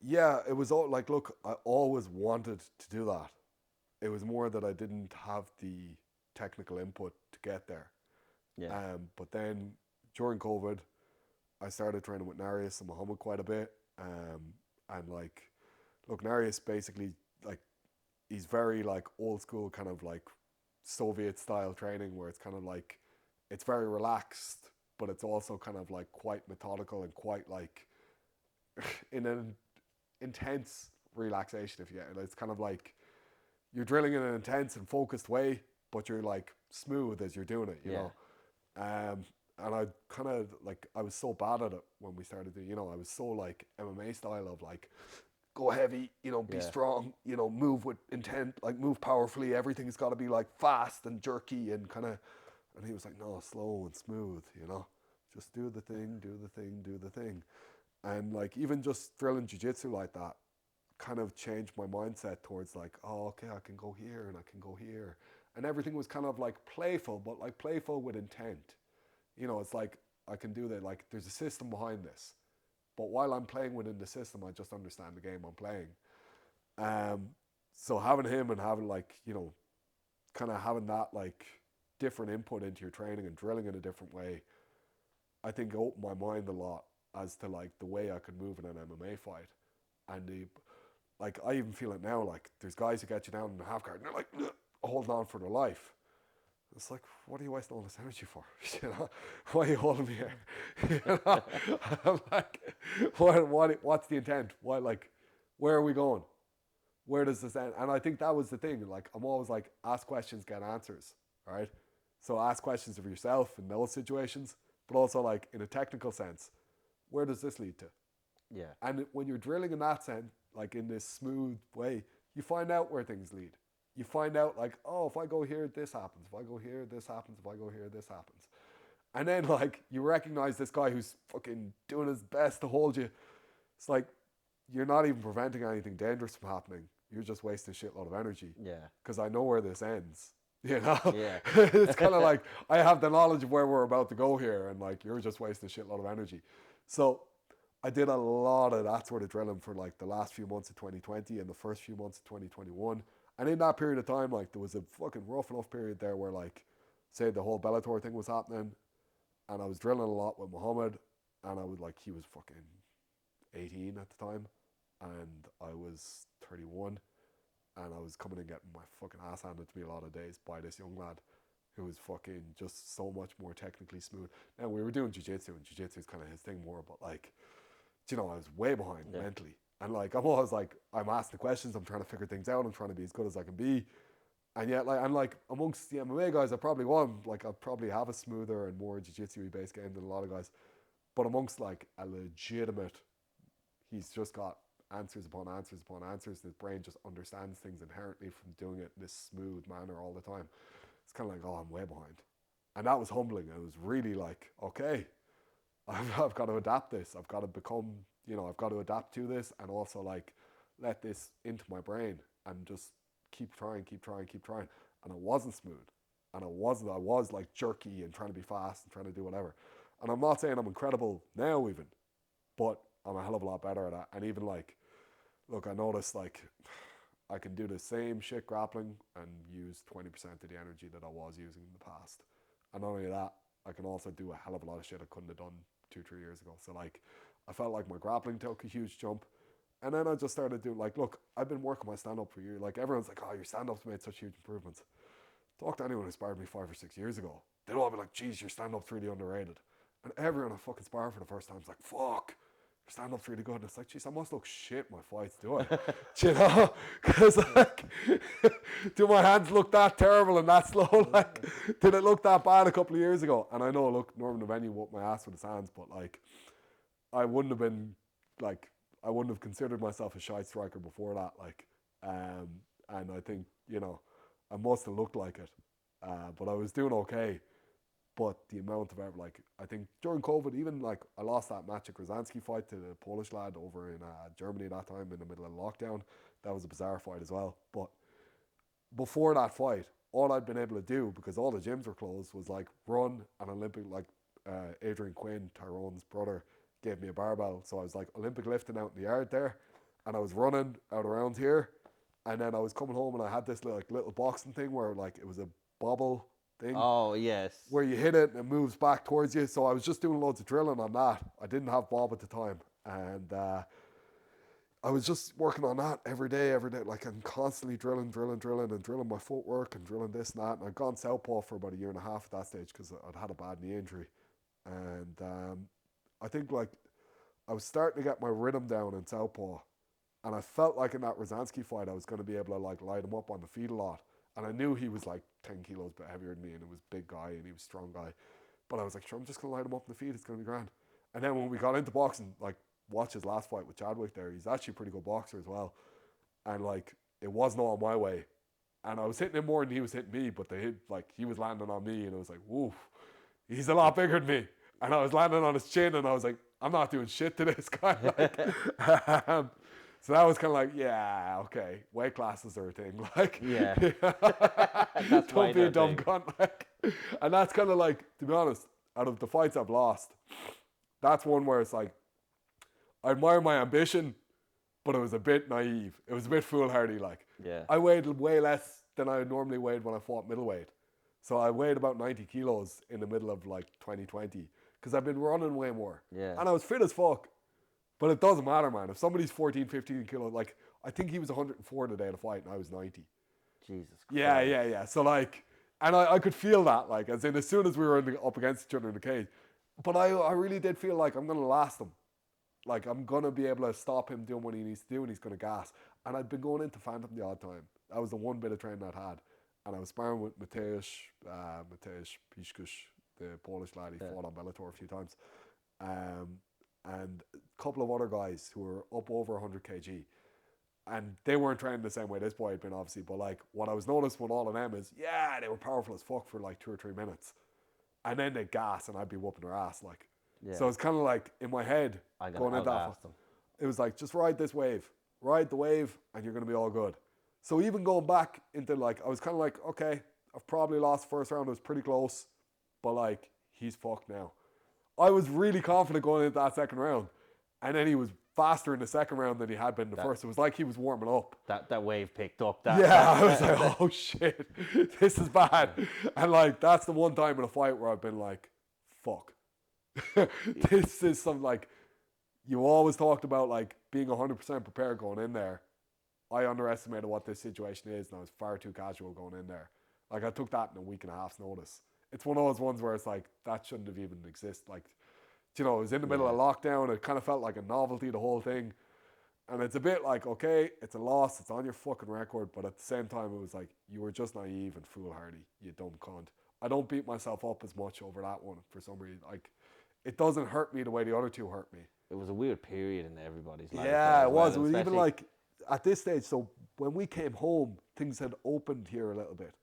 Yeah, it was all like, look, I always wanted to do that. It was more that I didn't have the technical input to get there. Yeah. But then during COVID, I started training with Narius and Muhammad quite a bit. And like, look, Narius basically, like, he's very like old school kind of like Soviet style training where it's kind of like, it's very relaxed, but it's also kind of like quite methodical and quite like in an intense relaxation, if you get it. It's kind of like you're drilling in an intense and focused way, but you're like smooth as you're doing it, you Yeah. know. And I kind of like, I was so bad at it when we started doing, I was so like MMA style of like, go heavy, be Yeah. strong, move with intent, like move powerfully. Everything's got to be like fast and jerky and kind of. And he was like, no, slow and smooth, just do the thing, do the thing, do the thing. And like, even just drilling jiu-jitsu like that kind of changed my mindset towards like, oh, okay, I can go here and I can go here. And everything was kind of like playful, but like playful with intent. It's like, I can do that. Like, there's a system behind this. But while I'm playing within the system, I just understand the game I'm playing. So having him and having like, kind of having that like different input into your training and drilling in a different way, I think opened my mind a lot as to like the way I could move in an MMA fight. And like, I even feel it now, like there's guys who get you down in the half guard and they're like holding on for their life. It's like, what are you wasting all this energy for? Why are you holding me here? I'm like, what's the intent? Why, like, where are we going? Where does this end? And I think that was the thing. Like, I'm always like, ask questions, get answers. All right. So ask questions of yourself in those situations, but also like in a technical sense, where does this lead to? Yeah. And when you're drilling in that sense, like in this smooth way, you find out where things lead. You find out like, oh, if I go here, this happens. If I go here, this happens. If I go here, this happens. And then like, you recognize this guy who's fucking doing his best to hold you. It's like, you're not even preventing anything dangerous from happening. You're just wasting a shitload of energy. Yeah. Because I know where this ends. Yeah. It's kind of like, I have the knowledge of where we're about to go here, and like, you're just wasting a shitload of energy. So I did a lot of that sort of drilling for like the last few months of 2020 and the first few months of 2021. And in that period of time, like there was a fucking rough enough period there where like, say the whole Bellator thing was happening, and I was drilling a lot with Muhammad, and I was like, he was fucking 18 at the time, and I was 31, and I was coming and getting my fucking ass handed to me a lot of days by this young lad who was fucking just so much more technically smooth. Now we were doing jiu-jitsu, and jiu-jitsu is kind of his thing more, but like, you know, I was way behind Yeah. mentally. And like, I'm always like, I'm asking the questions, I'm trying to figure things out, I'm trying to be as good as I can be. And yet, like, I'm like, amongst the MMA guys, I probably won. Like, I probably have a smoother and more jiu-jitsu based game than a lot of guys. But amongst like a legitimate, he's just got answers upon answers upon answers. His brain just understands things inherently from doing it in this smooth manner all the time. It's kind of like, oh, I'm way behind. And that was humbling. It was really like, okay, I've got to adapt this. I've got to become, you know, I've got to adapt to this, and also like let this into my brain and just keep trying, keep trying, keep trying. And it wasn't smooth. And I was like jerky and trying to be fast and trying to do whatever. And I'm not saying I'm incredible now even, but I'm a hell of a lot better at that. And even like, look, I noticed like I can do the same shit grappling and use 20% of the energy that I was using in the past. And not only that, I can also do a hell of a lot of shit I couldn't have done 2-3 years ago. So like, I felt like my grappling took a huge jump. And then I just started doing like, look, I've been working my stand up for years. Like everyone's like, oh, your stand up's made such huge improvements. Talk to anyone who sparred me 5 or 6 years ago. They'd all be like, geez, your stand up's really underrated. And everyone I fucking sparred for the first time is like, fuck, your stand up's really good. And it's like, geez, I must look shit in my fights, do I? Do you know? Because like, do my hands look that terrible and that slow? Like, did it look that bad a couple of years ago? And I know, look, Norman the Venue whooped my ass with his hands, but like, I wouldn't have been like, I wouldn't have considered myself a shy striker before that. Like, and I think, you know, I must have looked like it, but I was doing okay. But the amount of effort, like, I think during COVID, even like I lost that match at Krasanski fight to the Polish lad over in Germany that time in the middle of lockdown. That was a bizarre fight as well. But before that fight, all I'd been able to do, because all the gyms were closed, was like run an Olympic, like Adrian Quinn, Tyrone's brother, gave me a barbell. So I was like Olympic lifting out in the yard there, and I was running out around here, and then I was coming home and I had this like little boxing thing where like it was a bobble thing Oh yes. where you hit it and it moves back towards you. So I was just doing loads of drilling on that. I didn't have Bob at the time, and I was just working on that every day, like I'm constantly drilling, and drilling my footwork and drilling this and that. And I'd gone southpaw for about a year and a half at that stage because I'd had a bad knee injury, and I think like I was starting to get my rhythm down in southpaw, and I felt like in that Rosansky fight I was going to be able to like light him up on the feet a lot. And I knew he was like 10 kilos bit heavier than me, and he was a big guy and he was a strong guy. But I was like, sure, I'm just going to light him up on the feet. It's going to be grand. And then when we got into boxing, like watch his last fight with Chadwick there, he's actually a pretty good boxer as well. And like it wasn't all my way. And I was hitting him more than he was hitting me, but they hit like he was landing on me, and it was like, woof, he's a lot bigger than me. And I was landing on his chin, and I was like, I'm not doing shit to this guy. Like, so that was kind of like, yeah, okay, weight classes are a thing. Like, Yeah. That's don't be a minor dumb thing. cunt. Like, and that's kind of like, to be honest, out of the fights I've lost, that's one where it's like, I admire my ambition, but it was a bit naive. It was a bit foolhardy. Like, Yeah. I weighed way less than I normally weighed when I fought middleweight. So I weighed about 90 kilos in the middle of like 2020 because I've been running way more. Yeah. And I was fit as fuck. But it doesn't matter, man. If somebody's 14, 15 kilos, like, I think he was 104 the day of the fight and I was 90. Jesus Christ. Yeah. So, like, and I could feel that, like, as in as soon as we were up against each other in the cage. But I really did feel like I'm going to last him. Like, I'm going to be able to stop him doing what he needs to do, and he's going to gas. And I'd been going into Phantom the odd time. That was the one bit of training I'd had. And I was sparring with Mateusz Piszkusz, the Polish lad. He fought on Bellator a few times. And a couple of other guys who were up over 100 kg. And they weren't training the same way this boy had been, obviously. But, like, what I was noticing with all of them is, yeah, they were powerful as fuck for, like, 2 or 3 minutes. And then they'd gas, and I'd be whooping their ass, like. Yeah. So it's kind of like, in my head, I'm going gonna into that, outlast them. it was like, just ride this wave. Ride the wave, and you're going to be all good. So even going back into, like, I was kind of like, okay, I've probably lost the first round. It was pretty close. But, like, he's fucked now. I was really confident going into that second round. And then he was faster in the second round than he had been in the That first. It was like he was warming up. that wave picked up. Yeah, I was like, oh shit, this is bad. And like, that's the one time in a fight where I've been like, fuck. This is some like, you always talked about like being 100% prepared going in there. I underestimated what this situation is, and I was far too casual going in there. Like, I took that in a week and a half's notice. It's one of those ones where it's like, that shouldn't have even existed. Like, you know, it was in the middle Yeah. of lockdown. It kind of felt like a novelty, the whole thing. And it's a bit like, okay, it's a loss, it's on your fucking record, but at the same time, it was like, you were just naive and foolhardy, you dumb cunt. I don't beat myself up as much over that one for some reason. Like, it doesn't hurt me the way the other two hurt me. It was a weird period in everybody's life though Yeah, as it well, was. It and was even especially like at this stage. So when we came home, things had opened here a little bit.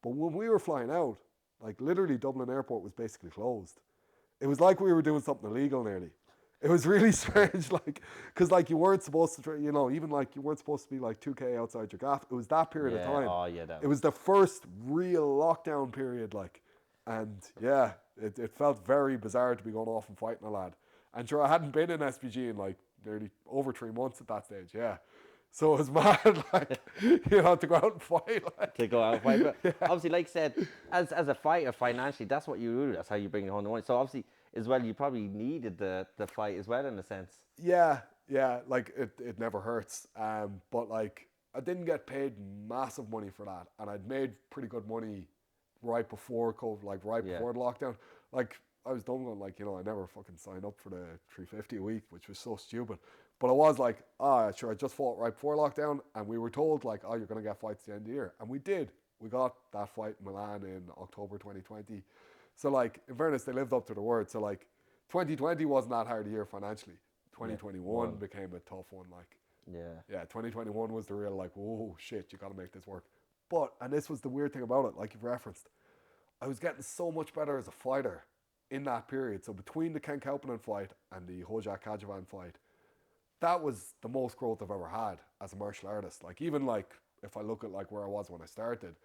But when we were flying out, like literally Dublin Airport was basically closed. It was like we were doing something illegal nearly. It was really strange, like, because like you weren't supposed to, you know, even like you weren't supposed to be like 2K outside your gaff. It was that period of yeah, time. oh yeah, that It was the first real lockdown period, like, and yeah, it felt very bizarre to be going off and fighting a lad. And sure, I hadn't been in SPG in like nearly over 3 months at that stage, yeah. So it was mad, like, you know, to go out and fight, like. to go out and fight. But obviously, like I said, as a fighter financially, that's what you do. That's how you bring home the money. So obviously, as well, you probably needed the fight as well in a sense. Yeah, yeah, like it never hurts. But like I didn't get paid massive money for that, and I'd made pretty good money right before COVID, like right Yeah, before the lockdown. Like I was done going like, you know, I never fucking signed up for the 350 a week, which was so stupid. But I was like, sure, I just fought right before lockdown, and we were told like, oh, you're gonna get fights at the end of the year, and we did. We got that fight in Milan in October 2020. So like, in fairness, they lived up to the word. So like, 2020 wasn't that hard a year financially. yeah, 2021 one, became a tough one. Like, yeah, yeah, 2021 was the real like, whoa, shit, you got to make this work. But, and this was the weird thing about it, like you've referenced, I was getting so much better as a fighter in that period. So between the Ken Kauppinen fight and the Hojak Kajavan fight, that was the most growth I've ever had as a martial artist. Like, even like if I look at like where I was when I started,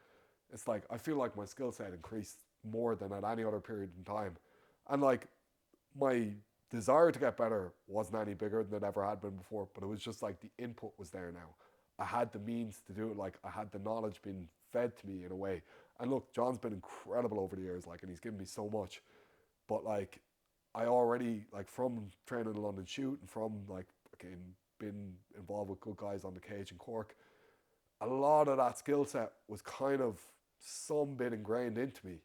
it's like I feel like my skill set increased more than at any other period in time. And like my desire to get better wasn't any bigger than it ever had been before, but it was just like the input was there now. I had the means to do it, like I had the knowledge being fed to me in a way. And look, John's been incredible over the years, like, and he's given me so much. But like, I already like from training in London Shoot and from like again being involved with good guys on the cage in Cork, a lot of that skill set was kind of some bit ingrained into me.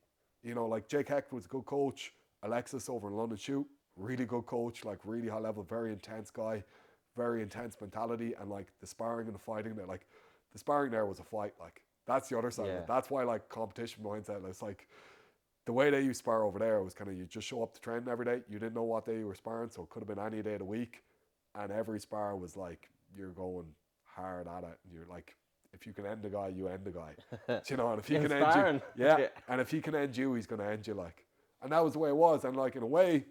You know, like Jake Hecht was a good coach. Alexis over in London Shoot, really good coach, like really high level, very intense guy, very intense mentality, and like the sparring and the fighting there, like the sparring there was a fight. Like that's the other side of yeah, it. That's why like competition mindset. It's like the way they used spar over there was kind of you just show up to training every day. You didn't know what day you were sparring, so it could have been any day of the week, and every spar was like you're going hard at it, and you're like, if you can end the guy, you end the guy. Do you know, and if he can end you, inspiring. yeah, Yeah, and if he can end you, he's going to end you. Like, and that was the way it was. And like in a way,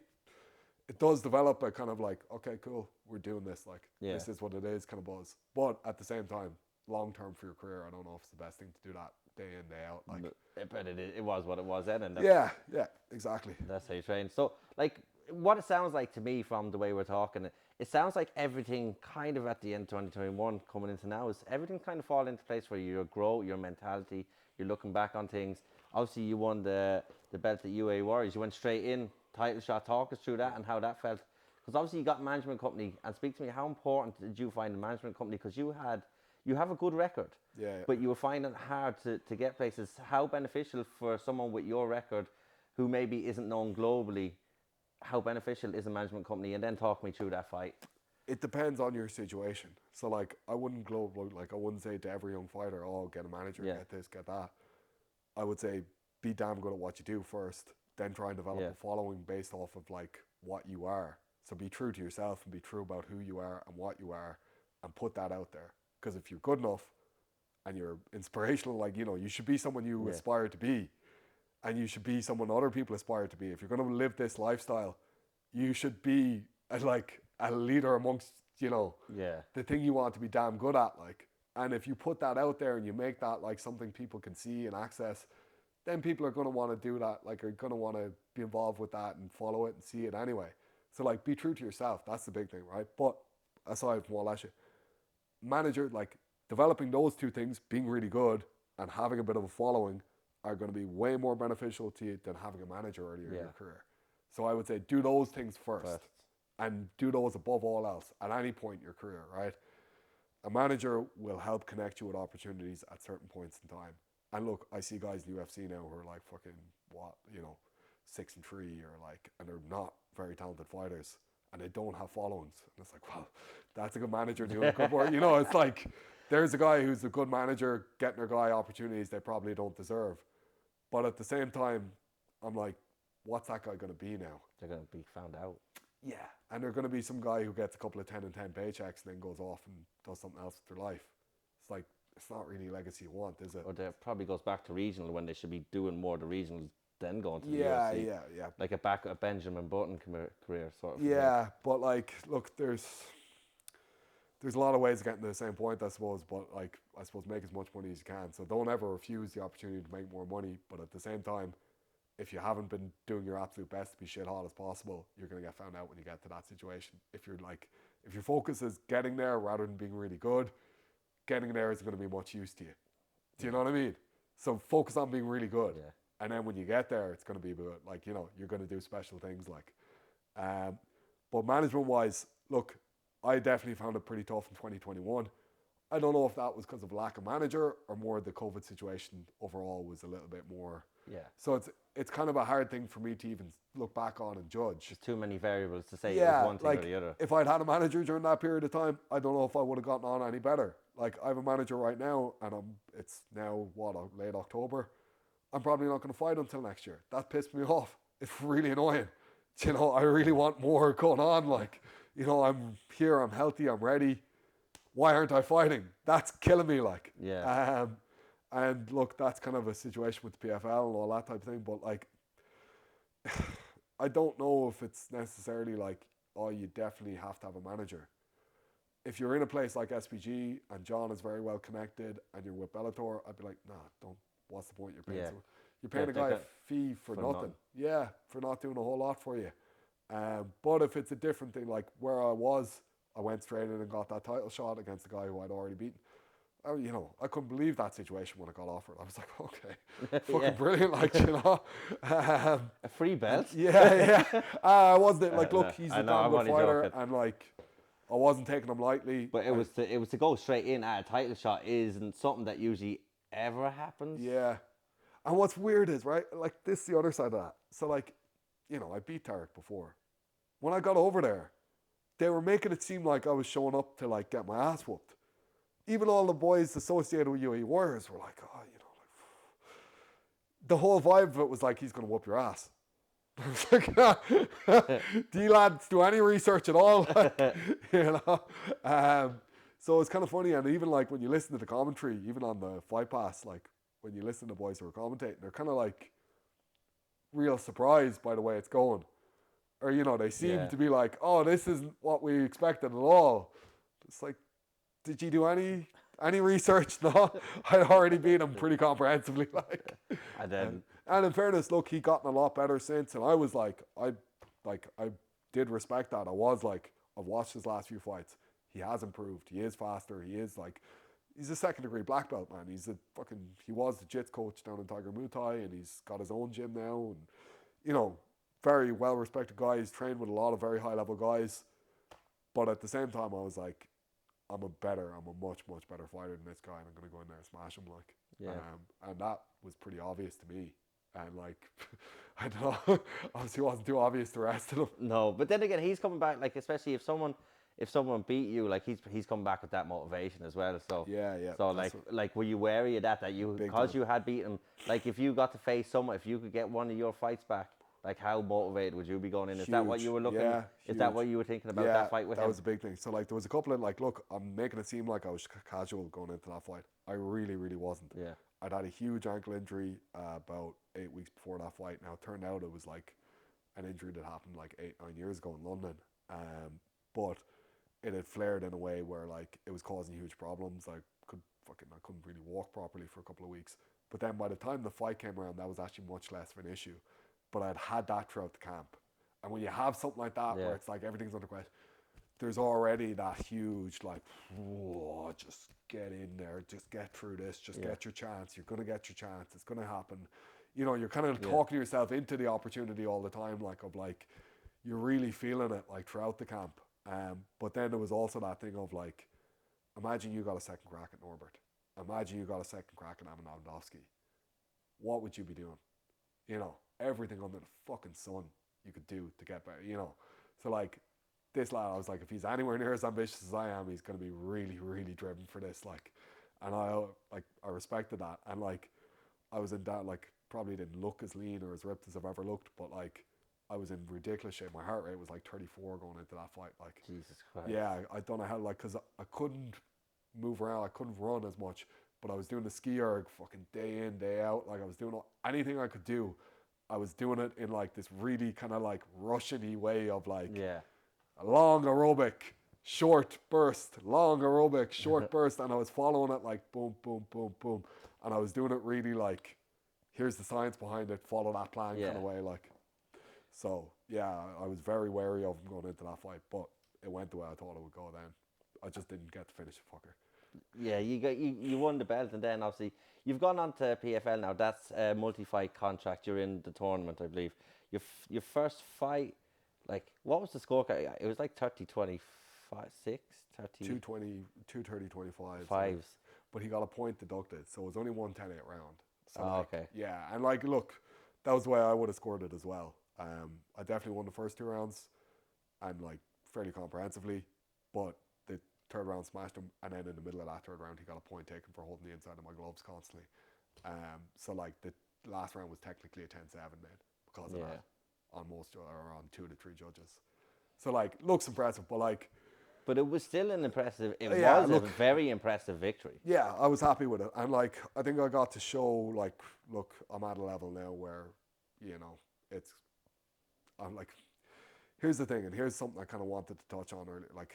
it does develop a kind of like, okay, cool, we're doing this. Like, yeah. this is what it is, kind of buzz. But at the same time, long term for your career, I don't know if it's the best thing to do that day in day out. Like, But it was what it was then, and yeah, yeah, exactly. that's how you train. So, like, what it sounds like to me from the way we're talking, it sounds like everything kind of at the end of 2021 coming into now is everything kind of fall into place where you grow your mentality, you're looking back on things. Obviously, you won the belt at UA Warriors. You went straight in, title shot. Talk us through that and how that felt. Because obviously you got a management company, and speak to me, how important did you find a management company? Because you have a good record, Yeah, yeah. but you were finding it hard to get places. How beneficial for someone with your record who maybe isn't known globally, how beneficial is a management company? And then talk me through that fight. It depends on your situation. So like, I wouldn't like I wouldn't say to every young fighter, oh, get a manager, Yeah, get this, get that. I would say be damn good at what you do first, then try and develop yeah, a following based off of like what you are. So be true to yourself and be true about who you are and what you are, and put that out there. Because if you're good enough and you're inspirational, like, you know, you should be someone you yeah, aspire to be, and you should be someone other people aspire to be. If you're going to live this lifestyle, you should be like a leader amongst, you know, yeah, the thing you want to be damn good at. Like, and if you put that out there and you make that like something people can see and access, then people are going to want to do that. Like, are going to want to be involved with that and follow it and see it anyway. So like, be true to yourself. That's the big thing, right? But aside from all that shit, manager, like, developing those two things, being really good and having a bit of a following, are going to be way more beneficial to you than having a manager earlier in Yeah. your career. So I would say do those things first, First. and do those above all else at any point in your career, right? A manager will help connect you with opportunities at certain points in time. And look, I see guys in UFC now who are like fucking, what, 6-3, or like, and they're not very talented fighters, and they don't have followings. And it's like, well, that's a good manager doing good work. It's like, there's a guy who's a good manager getting their guy opportunities they probably don't deserve. But at the same time, I'm like, what's that guy going to be now? They're going to be found out. Yeah, and they're going to be some guy who gets a couple of 10 and 10 paychecks and then goes off and does something else with their life. It's like, it's not really a legacy you want, is it? Or that probably goes back to regional when they should be doing more of the regionals then going to the Yeah, UFC. yeah. Like a Benjamin Button career sort of. Yeah, but like, look, there's a lot of ways of getting to the same point, I suppose. But like, I suppose make as much money as you can. So don't ever refuse the opportunity to make more money. But at the same time, if you haven't been doing your absolute best to be shit hot as possible, you're going to get found out when you get to that situation. If your focus is getting there rather than being really good, getting there isn't going to be much use to you. Do you know what I mean? So focus on being really good. Yeah. And then when you get there, it's going to be about, like, you're going to do special things. Like, but management wise, look, I definitely found it pretty tough in 2021. I don't know if that was because of lack of manager or more the COVID situation overall was a little bit more. Yeah. So it's kind of a hard thing for me to even look back on and judge. There's too many variables to say it was one thing like, or the other. if I'd had a manager during that period of time, I don't know if I would have gotten on any better. Like, I have a manager right now, and it's now, late October. I'm probably not going to fight until next year. That pissed me off. It's really annoying. I really want more going on. Like, I'm here, I'm healthy, I'm ready. Why aren't I fighting? That's killing me, like. Yeah. And look, that's kind of a situation with the PFL and all that type of thing. But like, I don't know if it's necessarily like, oh, you definitely have to have a manager. If you're in a place like SPG and John is very well connected and you're with Bellator, I'd be like, nah, don't. What's the point? You're paying. Yeah. You're paying a guy a fee for nothing. Yeah, for not doing a whole lot for you. But if it's a different thing, like where I went straight in and got that title shot against the guy who I'd already beaten. I couldn't believe that situation when it got offered. I was like, okay, fucking brilliant, like, a free belt. Yeah. I wasn't like, look, he's a damn good fighter, joking. and like, I wasn't taking him lightly. But it was to go straight in at a title shot isn't something that usually ever happens. Yeah, and what's weird is, right, like, this is the other side of that. So like, I beat Tarek before. When I got over there, they were making it seem like I was showing up to like get my ass whooped. Even all the boys associated with UAE Warriors were like, oh, the whole vibe of it was like, he's going to whoop your ass. I was like, do you lads do any research at all? So it's kind of funny, and even like when you listen to the commentary, even on the Fight Pass, like when you listen to boys who are commentating, they're kind of like real surprised by the way it's going. Or, they seem to be like, oh, this isn't what we expected at all. It's like, did you do any research? No, I'd already beat him pretty comprehensively. Like, and in fairness, look, he gotten a lot better since. And I was like, I did respect that. I was like, I've watched his last few fights. He has improved. He is faster. He is like, he's a second degree black belt, man. He was the jits coach down in Tiger Muay Thai, and he's got his own gym now. And, very well respected guy. He's trained with a lot of very high level guys. But at the same time, I was like, I'm a much, much better fighter than this guy, and I'm going to go in there and smash him, like. And that was pretty obvious to me. And, like, I don't know, obviously it wasn't too obvious to the rest of them. No, but then again, he's coming back, like, especially if someone beat you, like, he's coming back with that motivation as well. So Yeah. So, like, were you wary of that because you had beaten him? Like, if you got to face someone, if you could get one of your fights back, like, how motivated would you be going in? Is that what you were looking? Yeah, is that what you were thinking about that fight with him? That was a big thing. So like, there was a couple of like, look, I'm making it seem like I was casual going into that fight. I really, really wasn't. Yeah. I'd had a huge ankle injury about 8 weeks before that fight. Now it turned out it was like an injury that happened like 8-9 years ago in London. But it had flared in a way where like it was causing huge problems. I couldn't really walk properly for a couple of weeks. But then by the time the fight came around, that was actually much less of an issue. But I'd had that throughout the camp. And when you have something like that Yeah. where it's like everything's under question, there's already that huge like, whoa, just get in there, just get through this, just Yeah. get your chance. You're gonna get your chance. It's gonna happen. You know, you're kind of Yeah. talking yourself into the opportunity all the time, like of like you're really feeling it like throughout the camp. But then there was also that thing of like, imagine you got a second crack at Norbert. Imagine you got a second crack at Amandowski. What would you be doing? You know, everything under the fucking sun you could do to get better, you know. So like this lad, I was like, if he's anywhere near as ambitious as I am, he's gonna be really, really driven for this. Like, and I respected that. And like I was in that, like, probably didn't look as lean or as ripped as I've ever looked, but like I was in ridiculous shape. My heart rate was like 34 going into that fight. Like, Jesus Christ. yeah, I don't know how, like, because I couldn't move around, I couldn't run as much, but I was doing the ski erg fucking day in, day out. Like, I was doing anything I could do. I was doing it in like this really kind of like Russian-y way of like Yeah. a long aerobic, short burst, long aerobic, short burst, and I was following it like boom, boom, boom, boom, and I was doing it really like, here's the science behind it, follow that plan Yeah. kind of way, like. So yeah, I was very wary of him going into that fight, but it went the way I thought it would go. Then I just didn't get to finish the fucker. Yeah, you won the belt, and then obviously you've gone on to PFL now. That's a multi-fight contract. You're in the tournament, I believe. Your first fight, like, what was the scorecard? It was like 30, 25, 6, 30. 220, 230, 25. Fives. But he got a point deducted, so it was only 110 round. So Oh, like, okay. yeah, and like, look, that was the way I would have scored it as well. I definitely won the first two rounds, and like fairly comprehensively, but the third round smashed him, and then in the middle of that third round, he got a point taken for holding the inside of my gloves constantly. So like the last round was technically a 10-7 then because of Yeah. that on most or on 2 to 3 judges. So like, looks impressive, but like, But it was still an impressive. It yeah, was look, a very impressive victory. yeah, I was happy with it, and like I think I got to show like, look, I'm at a level now where, you know, it's, I'm like, here's the thing, and here's something I kind of wanted to touch on earlier. Like,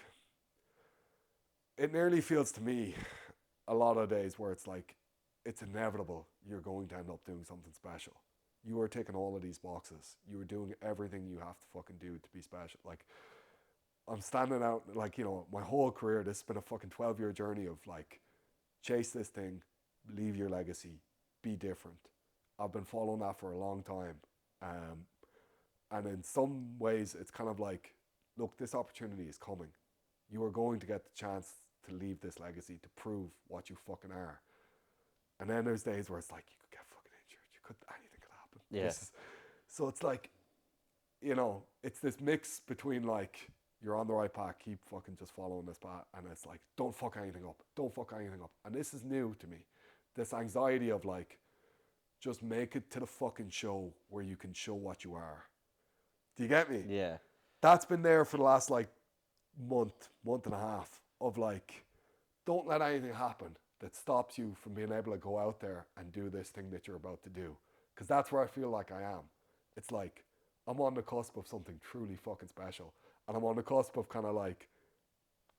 it nearly feels to me a lot of days where it's like, it's inevitable you're going to end up doing something special. You are ticking all of these boxes. You are doing everything you have to fucking do to be special. Like, I'm standing out, like, you know, my whole career, this has been a fucking 12-year journey of like, chase this thing, leave your legacy, be different. I've been following that for a long time. And in some ways, it's kind of like, look, this opportunity is coming. You are going to get the chance to leave this legacy, to prove what you fucking are. And then there's days where it's like, you could get fucking injured. You could, anything could happen. Yeah. So it's like, you know, it's this mix between like, you're on the right path, keep fucking just following this path, and it's like, don't fuck anything up. Don't fuck anything up. And this is new to me. This anxiety of like, just make it to the fucking show where you can show what you are. Do you get me? Yeah. That's been there for the last like month and a half of like, don't let anything happen that stops you from being able to go out there and do this thing that you're about to do. Because that's where I feel like I am. It's like, I'm on the cusp of something truly fucking special. And I'm on the cusp of kind of like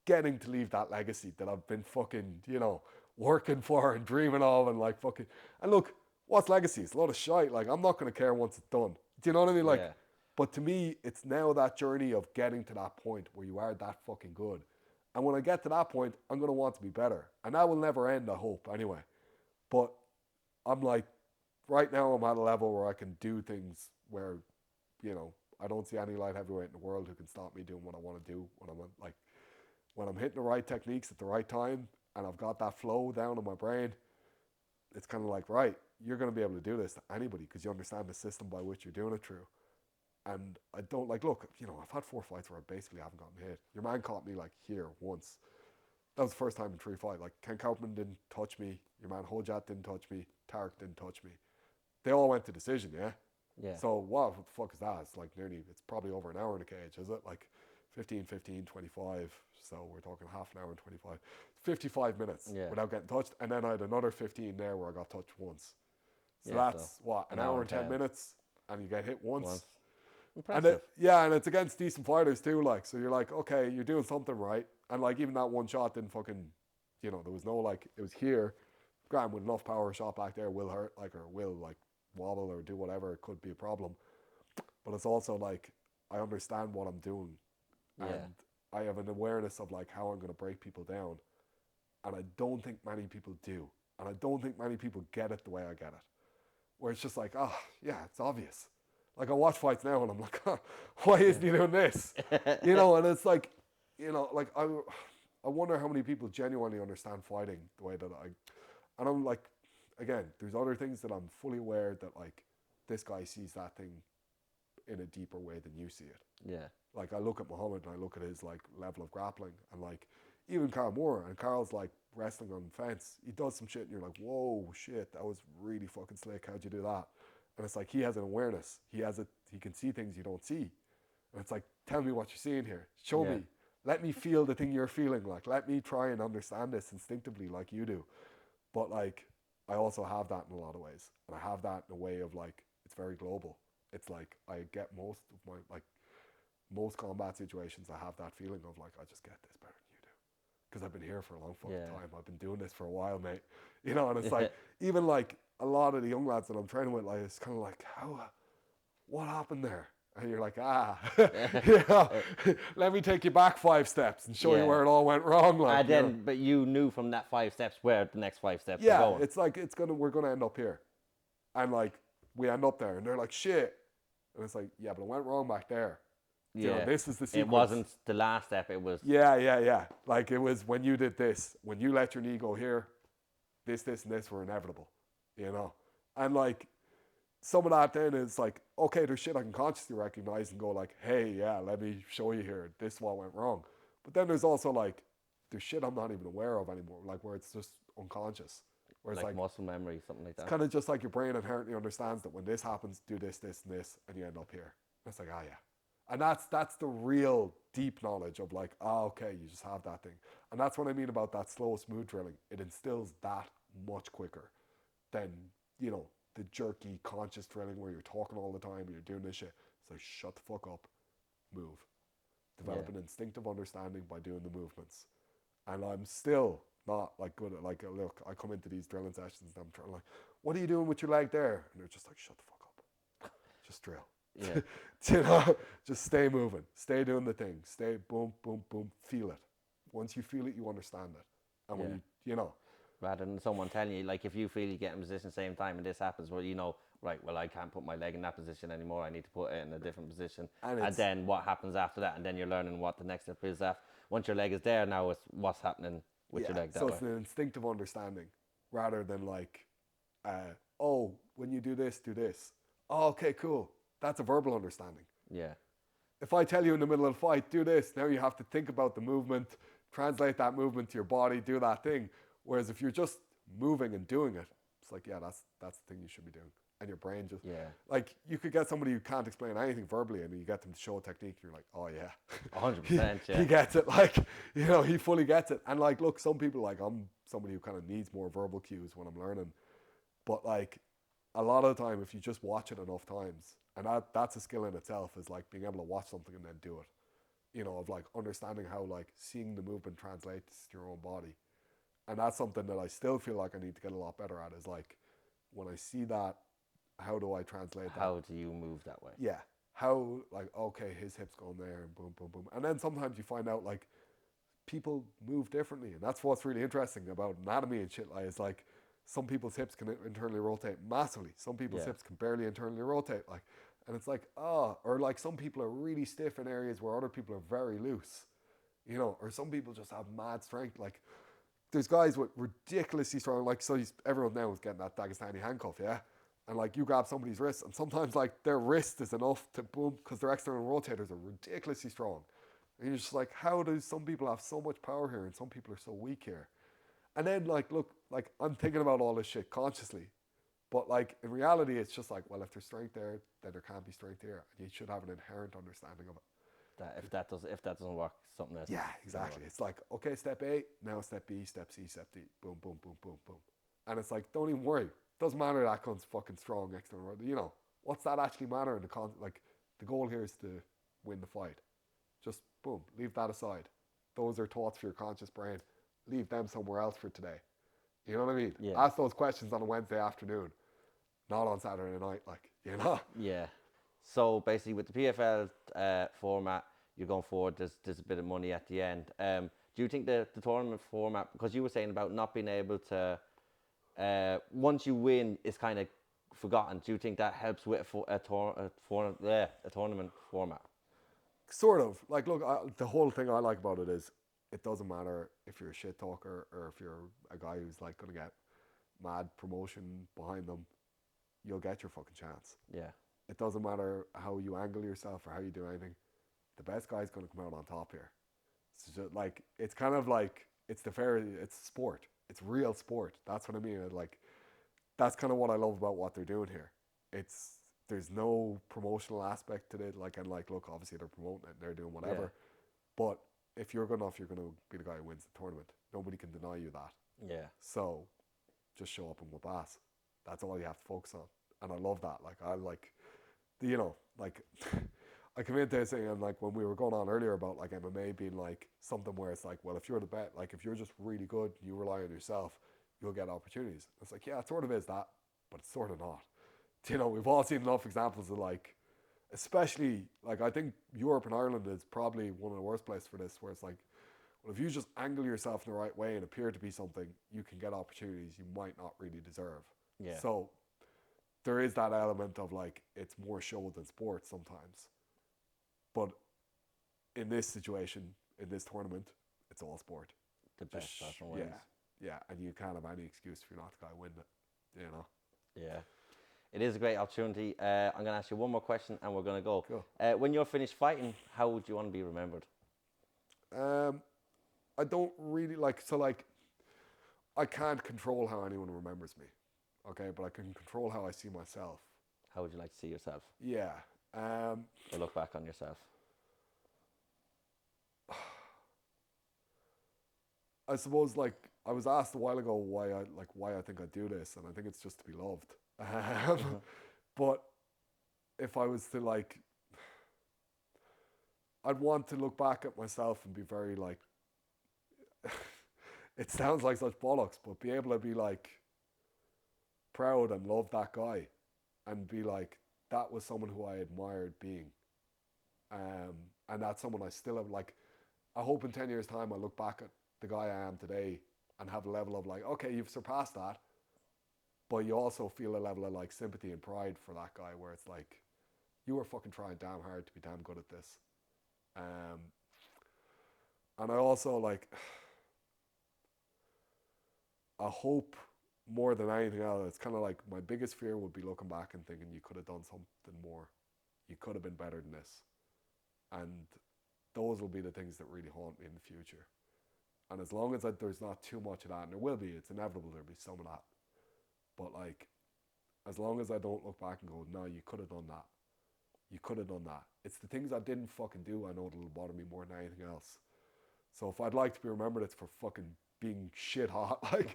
getting to leave that legacy that I've been fucking, you know, working for and dreaming of and like fucking. And look, what's legacy? It's a lot of shite. Like, I'm not going to care once it's done. Do you know what I mean? Like, Yeah. but to me, it's now that journey of getting to that point where you are that fucking good. And when I get to that point, I'm going to want to be better. And that will never end, I hope, anyway. But I'm like, right now I'm at a level where I can do things where, you know, I don't see any light heavyweight in the world who can stop me doing what I want to do when I'm like, when I'm hitting the right techniques at the right time and I've got that flow down in my brain. It's kind of like, right, you're going to be able to do this to anybody because you understand the system by which you're doing it through. And I don't, like, look, you know, I've had 4 fights where I basically haven't gotten hit. Your man caught me like here once. That was the first time in 3 fights. Like, Ken Kaupman didn't touch me. Your man Hojat didn't touch me. Tarek didn't touch me. They all went to decision, yeah? Yeah. So what the fuck is that? It's like nearly, it's probably over an hour in the cage, is it? Like 15, 15, 25. So we're talking half an hour and 25. 55 minutes Yeah. without getting touched. And then I had another 15 there where I got touched once. So Yeah, that's so what, an hour and 10 minutes and you get hit once. Impressive. And yeah, and it's against decent fighters too, like, so you're like, okay, you're doing something right. And like, even that one shot didn't fucking, you know, there was no like, it was here. Graham with enough power, shot back there will hurt, like, or will like wobble or do whatever, it could be a problem. But it's also like, I understand what I'm doing, Yeah. and I have an awareness of like how I'm going to break people down, and I don't think many people do, and I don't think many people get it the way I get it, where it's just like, oh yeah, it's obvious. Like I watch fights now and I'm like, oh, why isn't he doing this? You know, and it's like, you know, like I wonder how many people genuinely understand fighting the way that I, and I'm like, again, there's other things that I'm fully aware that like this guy sees that thing in a deeper way than you see it. Yeah. Like I look at Muhammad and I look at his like level of grappling, and like even Carl Moore, and Carl's like wrestling on the fence. He does some shit and you're like, whoa, shit, that was really fucking slick. How'd you do that? And it's like he has an awareness. He can see things you don't see. And it's like, tell me what you're seeing here. Show Yeah. me. Let me feel the thing you're feeling. Like let me try and understand this instinctively like you do. But like I also have that in a lot of ways. And I have that in a way of like it's very global. It's like I get most of my like most combat situations, I have that feeling of like, I just get this better than you do. Because I've been here for a long fucking Yeah. time. I've been doing this for a while, mate. You know, and it's like, even like a lot of the young lads that I'm training with, like, it's kind of like, what happened there? And you're like, you know, let me take you back 5 steps and show you Yeah. where it all went wrong. Like, And you know. then, but you knew from that 5 steps where the next 5 steps were Yeah, going. it's like, we're gonna end up here. And like, we end up there and they're like, shit. And it's like, yeah, but it went wrong back there. You know, Yeah. this is the sequence. It wasn't the last step, it was. Yeah. Like it was when you did this, when you let your knee go here, this, and this were inevitable, you know? And like some of that then is like, okay, there's shit I can consciously recognize and go like, hey, yeah, let me show you here. This is what went wrong. But then there's also like, there's shit I'm not even aware of anymore, like where it's just unconscious. Where it's Like like muscle memory, something like it's that. kind of just like your brain inherently understands that when this happens, do this, and this, and you end up here. And it's like, ah, yeah. And that's the real deep knowledge of like, okay, you just have that thing. And that's what I mean about that slow, smooth drilling. It instills that much quicker than, you know, the jerky, conscious drilling where you're talking all the time and you're doing this shit. It's like, shut the fuck up, move. Develop Yeah. an instinctive understanding by doing the movements. And I'm still not like good at like, look, I come into these drilling sessions and I'm trying like, what are you doing with your leg there? And they're just like, shut the fuck up, just drill. Yeah. You know, just stay moving, stay doing the thing, stay boom, boom, boom, feel it. Once you feel it, you understand it. And when Yeah. you know, Rather than someone telling you, like, if you feel you get in position same time and this happens, well, you know, right, well, I can't put my leg in that position anymore. I need to put it in a different position. And then what happens after that? And then you're learning what the next step is. After. Once your leg is there, now it's what's happening with yeah. your leg that So way. it's an instinctive understanding rather than like, oh, when you do this, do this. Oh, okay, cool. That's a verbal understanding. Yeah. If I tell you in the middle of the fight, do this, now you have to think about the movement, translate that movement to your body, do that thing. Whereas if you're just moving and doing it, it's like, yeah, that's the thing you should be doing. And your brain just, Yeah. like, you could get somebody who can't explain anything verbally and you get them to show a technique and you're like, oh, yeah. 100%, yeah. He gets it. Like, you know, he fully gets it. And, like, look, some people, like, I'm somebody who kind of needs more verbal cues when I'm learning. But, like, a lot of the time, if you just watch it enough times, and that's a skill in itself, is like being able to watch something and then do it. You know, of like understanding how like seeing the movement translates to your own body. And that's something that I still feel like I need to get a lot better at, is like when I see that, how do I translate that? How do you move that way? Yeah. How, like, okay, his hips going there and boom, boom, boom. And then sometimes you find out like people move differently. And that's what's really interesting about anatomy and shit. Like, it's like some people's hips can internally rotate massively. Some people's Yeah. hips can barely internally rotate. Like, and it's like, or like some people are really stiff in areas where other people are very loose, you know, or some people just have mad strength. Like, there's guys with ridiculously strong, like, so everyone now is getting that Dagestani handcuff, yeah? And like, you grab somebody's wrist, and sometimes like their wrist is enough to boom, because their external rotators are ridiculously strong. And you're just like, how do some people have so much power here and some people are so weak here? And then like, look, like I'm thinking about all this shit consciously, but like in reality, it's just like, well, if there's strength there, then there can't be strength here, and you should have an inherent understanding of it. That if that doesn't work, something else. Yeah, exactly. It's like, okay, step A, now step B, step C, step D, boom, boom, boom, boom, boom, and it's like, don't even worry. Doesn't matter that gun's fucking strong external. You know, what's that actually matter in the like, the goal here is to win the fight. Just boom, leave that aside. Those are thoughts for your conscious brain. Leave them somewhere else for today. You know what I mean? Yeah. Ask those questions on a Wednesday afternoon, not on Saturday night. Like, you know? Yeah. So basically, with the PFL format, you're going forward. There's a bit of money at the end. Do you think the tournament format, because you were saying about not being able to, once you win, is kind of forgotten. Do you think that helps with a tournament format? Sort of. Like, look, the whole thing I like about it is it doesn't matter if you're a shit talker or if you're a guy who's like going to get mad promotion behind them, you'll get your fucking chance. Yeah, It doesn't matter how you angle yourself or how you do anything. The best guy's going to come out on top here. It's just like, it's kind of like, it's sport. It's real sport. That's what I mean. Like, that's kind of what I love about what they're doing here. It's there's no promotional aspect to it. Like, and like, look, obviously they're promoting it and they're doing yeah, whatever. But if you're good enough, you're going to be the guy who wins the tournament. Nobody can deny you that. yeah, So just show up and whip ass. That's all you have to focus on. And I love that. Like, I like, like I come into this thing and like when we were going on earlier about like MMA being like something where it's like, well, if you're the bet, like if you're just really good, you rely on yourself, you'll get opportunities. It's like, yeah, it sort of is that, but it's sort of not. We've all seen enough examples of like, especially like I think Europe and Ireland is probably one of the worst places for this, where it's like, well, if you just angle yourself in the right way and appear to be something, you can get opportunities you might not really deserve. yeah. So there is that element of like it's more show than sport sometimes. But in this situation, in this tournament, it's all sport. The Just best person yeah, wins. yeah, and you can't have any excuse if you're not the guy winning it. Yeah. It is a great opportunity. I'm going to ask you one more question and we're going to go. Cool. When you're finished fighting, how would you want to be remembered? Um, I don't really like so like I can't control how anyone remembers me. Okay, but I can control how I see myself. How would you like to see yourself Yeah. Um, or look back on yourself? I suppose like I was asked a while ago why I think I do this, and I think it's just to be loved. But if I was to like, I'd want to look back at myself and be very like, it sounds like such bollocks, but be able to be like proud and love that guy, and be like that was someone who I admired being, and that's someone I still have like. I hope in 10 years' time I look back at the guy I am today and have a level of like, okay, you've surpassed that, but you also feel a level of like sympathy and pride for that guy where it's like, you were fucking trying damn hard to be damn good at this. Um, and I also like, I hope more than anything else, it's kind of like my biggest fear would be looking back and thinking you could have done something more. You could have been better than this. And those will be the things that really haunt me in the future. And as long as there's not too much of that, and there will be, it's inevitable there'll be some of that. But like, as long as I don't look back and go, no, you could have done that. You could have done that. It's the things I didn't fucking do I know that'll bother me more than anything else. So if I'd like to be remembered, it's for fucking being shit hot. Like,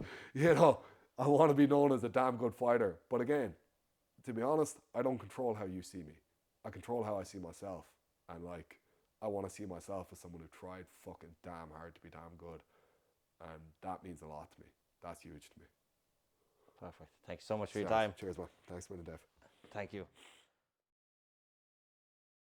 I want to be known as a damn good fighter. But again, to be honest, I don't control how you see me. I control how I see myself. And like, I want to see myself as someone who tried fucking damn hard to be damn good. And that means a lot to me. That's huge to me. Perfect. Thanks so much for your Sounds. time. Cheers, man. Thanks for the Dev. Thank you.